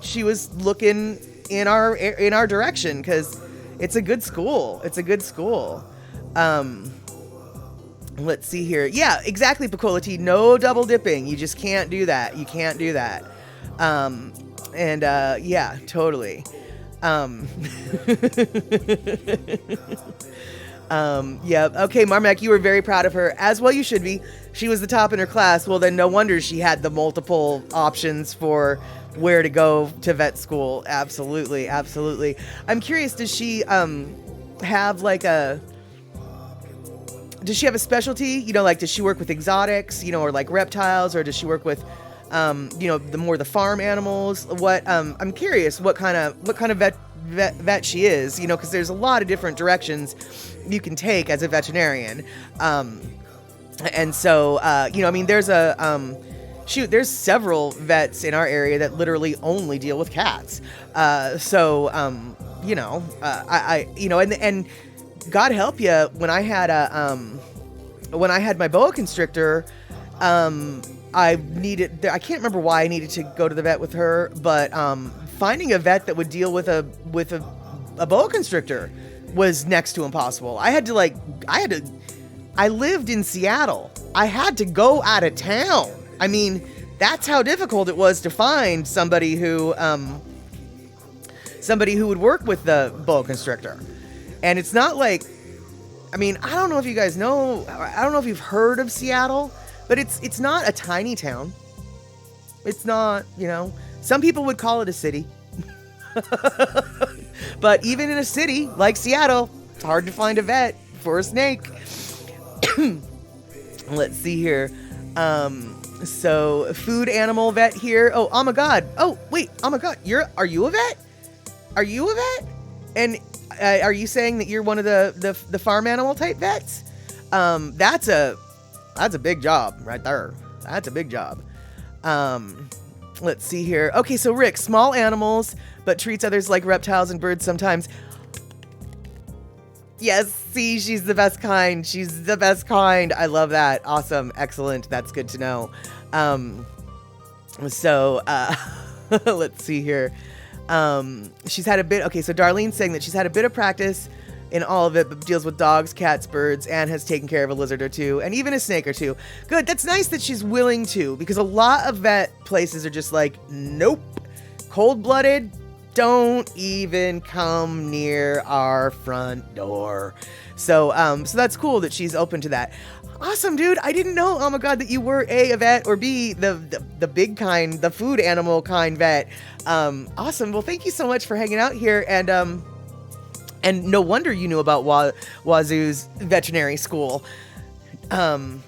she was looking in our direction, because it's a good school. It's a good school. Let's see here. Yeah, exactly, Pacolity. No double dipping. You just can't do that. You can't do that. Yeah, totally. Yeah. Okay, Marmac, you were very proud of her. As well you should be. She was the top in her class. Well, then no wonder she had the multiple options for where to go to vet school. Absolutely. Absolutely. I'm curious, does she have like does she have a specialty? Does she work with exotics, or like reptiles, or does she work with, the farm animals? I'm curious what kind of vet she is, because there's a lot of different directions you can take as a veterinarian. And so, there's several vets in our area that literally only deal with cats. And God help you, when I had my boa constrictor, I can't remember why I needed to go to the vet with her, but finding a vet that would deal with a boa constrictor was next to impossible. I had to I lived in Seattle. I had to go out of town. I mean, that's how difficult it was to find somebody who would work with the boa constrictor. And it's not like, I mean, I don't know if you guys know, I don't know if you've heard of Seattle, but it's not a tiny town. It's not, you know, some people would call it a city. But even in a city like Seattle, it's hard to find a vet for a snake. Let's see here. So food animal vet here. Oh my God. Oh, wait. Oh my God. Are you a vet? Are you a vet? And are you saying that you're one of the farm animal type vets? That's a big job right there. That's a big job. Let's see here. Okay, so Rick, small animals, but treats others like reptiles and birds sometimes. Yes, see, she's the best kind. She's the best kind. I love that. Awesome. Excellent. That's good to know. So let's see here. She's had a bit. Okay, so Darlene's saying that she's had a bit of practice in all of it, but deals with dogs, cats, birds, and has taken care of a lizard or two, and even a snake or two. Good. That's nice that she's willing to, because a lot of vet places are just like, nope, cold-blooded. Don't even come near our front door. So that's cool that she's open to that. Awesome, dude. I didn't know, oh my God, that you were a vet, or B, the big kind, the food animal kind vet. Awesome. Well, thank you so much for hanging out here. And no wonder you knew about Wazoo's veterinary school. And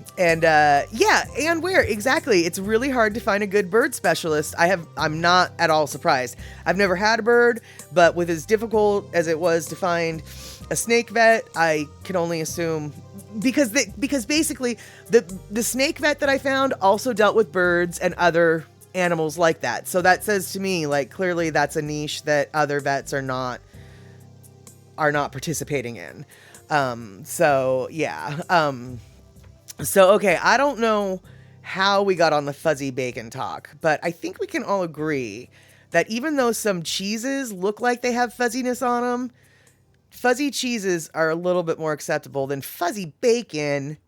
where exactly? It's really hard to find a good bird specialist. I'm not at all surprised. I've never had a bird, but with as difficult as it was to find a snake vet, I can only assume because basically the snake vet that I found also dealt with birds and other animals like that. So that says to me, like, clearly that's a niche that other vets are not participating in. So okay, I don't know how we got on the fuzzy bacon talk, but I think we can all agree that even though some cheeses look like they have fuzziness on them, fuzzy cheeses are a little bit more acceptable than fuzzy bacon.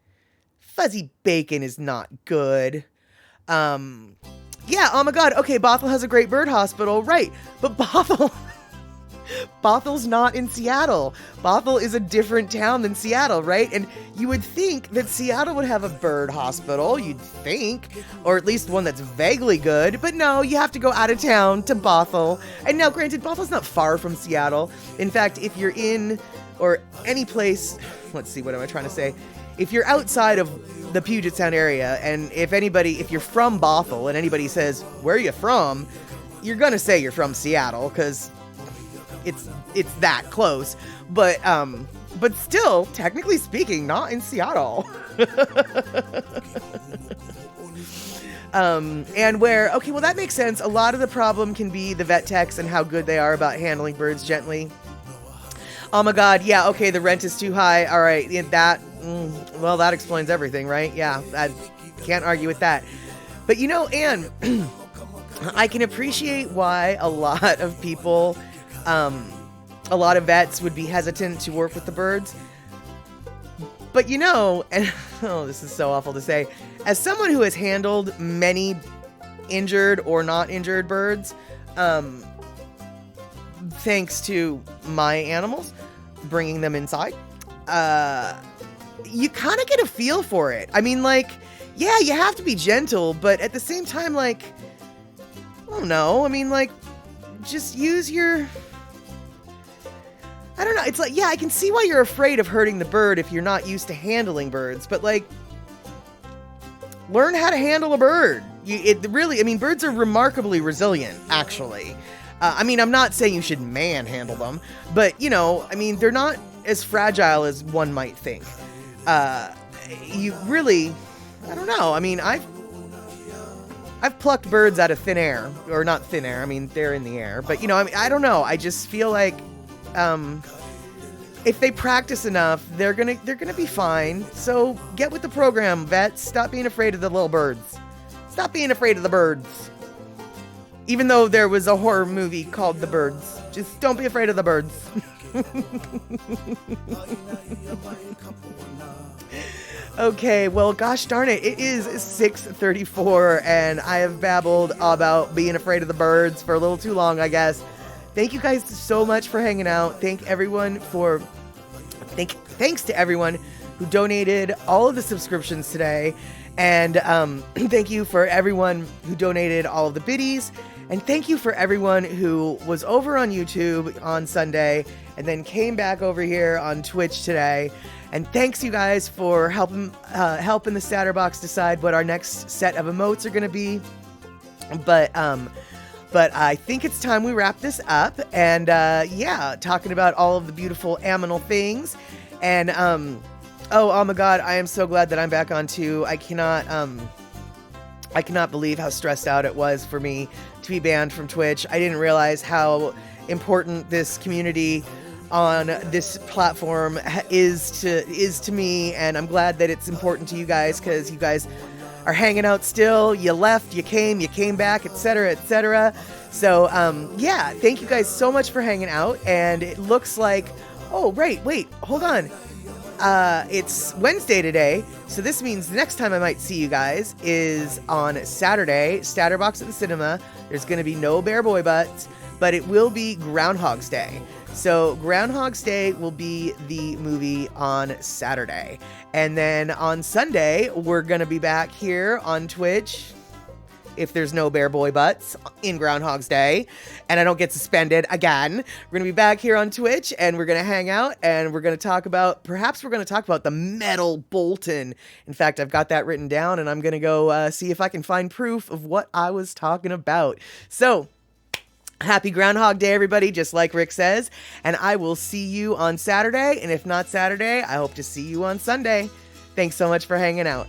Fuzzy bacon is not good. Oh my God. Okay, Bothell has a great bird hospital, right? But Bothel's not in Seattle. Bothell is a different town than Seattle, right? And you would think that Seattle would have a bird hospital, you'd think, or at least one that's vaguely good. But no, you have to go out of town to Bothell. And now, granted, Bothel's not far from Seattle. In fact, if you're in, or any place, let's see, what am I trying to say? If you're outside of the Puget Sound area, and if you're from Bothell and anybody says, where are you from? You're going to say you're from Seattle, because it's that close, but still, technically speaking, not in Seattle. And where, okay, well, that makes sense. A lot of the problem can be the vet techs and how good they are about handling birds gently. Oh my God, yeah, okay, the rent is too high. All right, well, that explains everything, right? Yeah, I can't argue with that. But you know, Anne, I can appreciate why a lot of people, a lot of vets would be hesitant to work with the birds. But you know, and oh, this is so awful to say, as someone who has handled many injured or not injured birds, thanks to my animals, bringing them inside, you kind of get a feel for it. I mean, like, yeah, you have to be gentle, but at the same time, like, I don't know. I mean, like, just use your... I don't know. It's like, yeah, I can see why you're afraid of hurting the bird if you're not used to handling birds, but like, learn how to handle a bird. Birds are remarkably resilient, actually. I'm not saying you should manhandle them, but you know, they're not as fragile as one might think. You really, I don't know. I've plucked birds out of thin air, or not thin air. They're in the air, but you know, I don't know. I just feel like, if they practice enough, they're gonna be fine. So get with the program, vets. Stop being afraid of the little birds. Stop being afraid of the birds. Even though there was a horror movie called The Birds, just don't be afraid of the birds. Okay, well, gosh darn it. It is 6:34 and I have babbled about being afraid of the birds for a little too long, I guess. Thank you guys so much for hanging out. Thanks to everyone who donated all of the subscriptions today. And thank you for everyone who donated all of the biddies. And thank you for everyone who was over on YouTube on Sunday and then came back over here on Twitch today. And thanks you guys for helping the Statterbox decide what our next set of emotes are going to be. But I think it's time we wrap this up. And yeah, talking about all of the beautiful aminal things. And oh my God, I am so glad that I'm back on too. I cannot believe how stressed out it was for me to be banned from Twitch. I didn't realize how important this community on this platform is to me, and I'm glad that it's important to you guys because you guys are hanging out still. You left, you came back, etc., etc. So yeah, thank you guys so much for hanging out. And it looks like, oh right, wait, hold on. It's Wednesday today, so this means the next time I might see you guys is on Saturday, Statterbox at the cinema. There's going to be no Bear Boy Butts, but it will be Groundhog's Day. So Groundhog's Day will be the movie on Saturday. And then on Sunday, we're going to be back here on Twitch, if there's no Bear Boy Butts in Groundhog's Day, and I don't get suspended again. We're going to be back here on Twitch, and we're going to hang out, and we're going to talk about the metal Bolton. In fact, I've got that written down, and I'm going to go see if I can find proof of what I was talking about. So, happy Groundhog Day, everybody, just like Rick says, and I will see you on Saturday, and if not Saturday, I hope to see you on Sunday. Thanks so much for hanging out.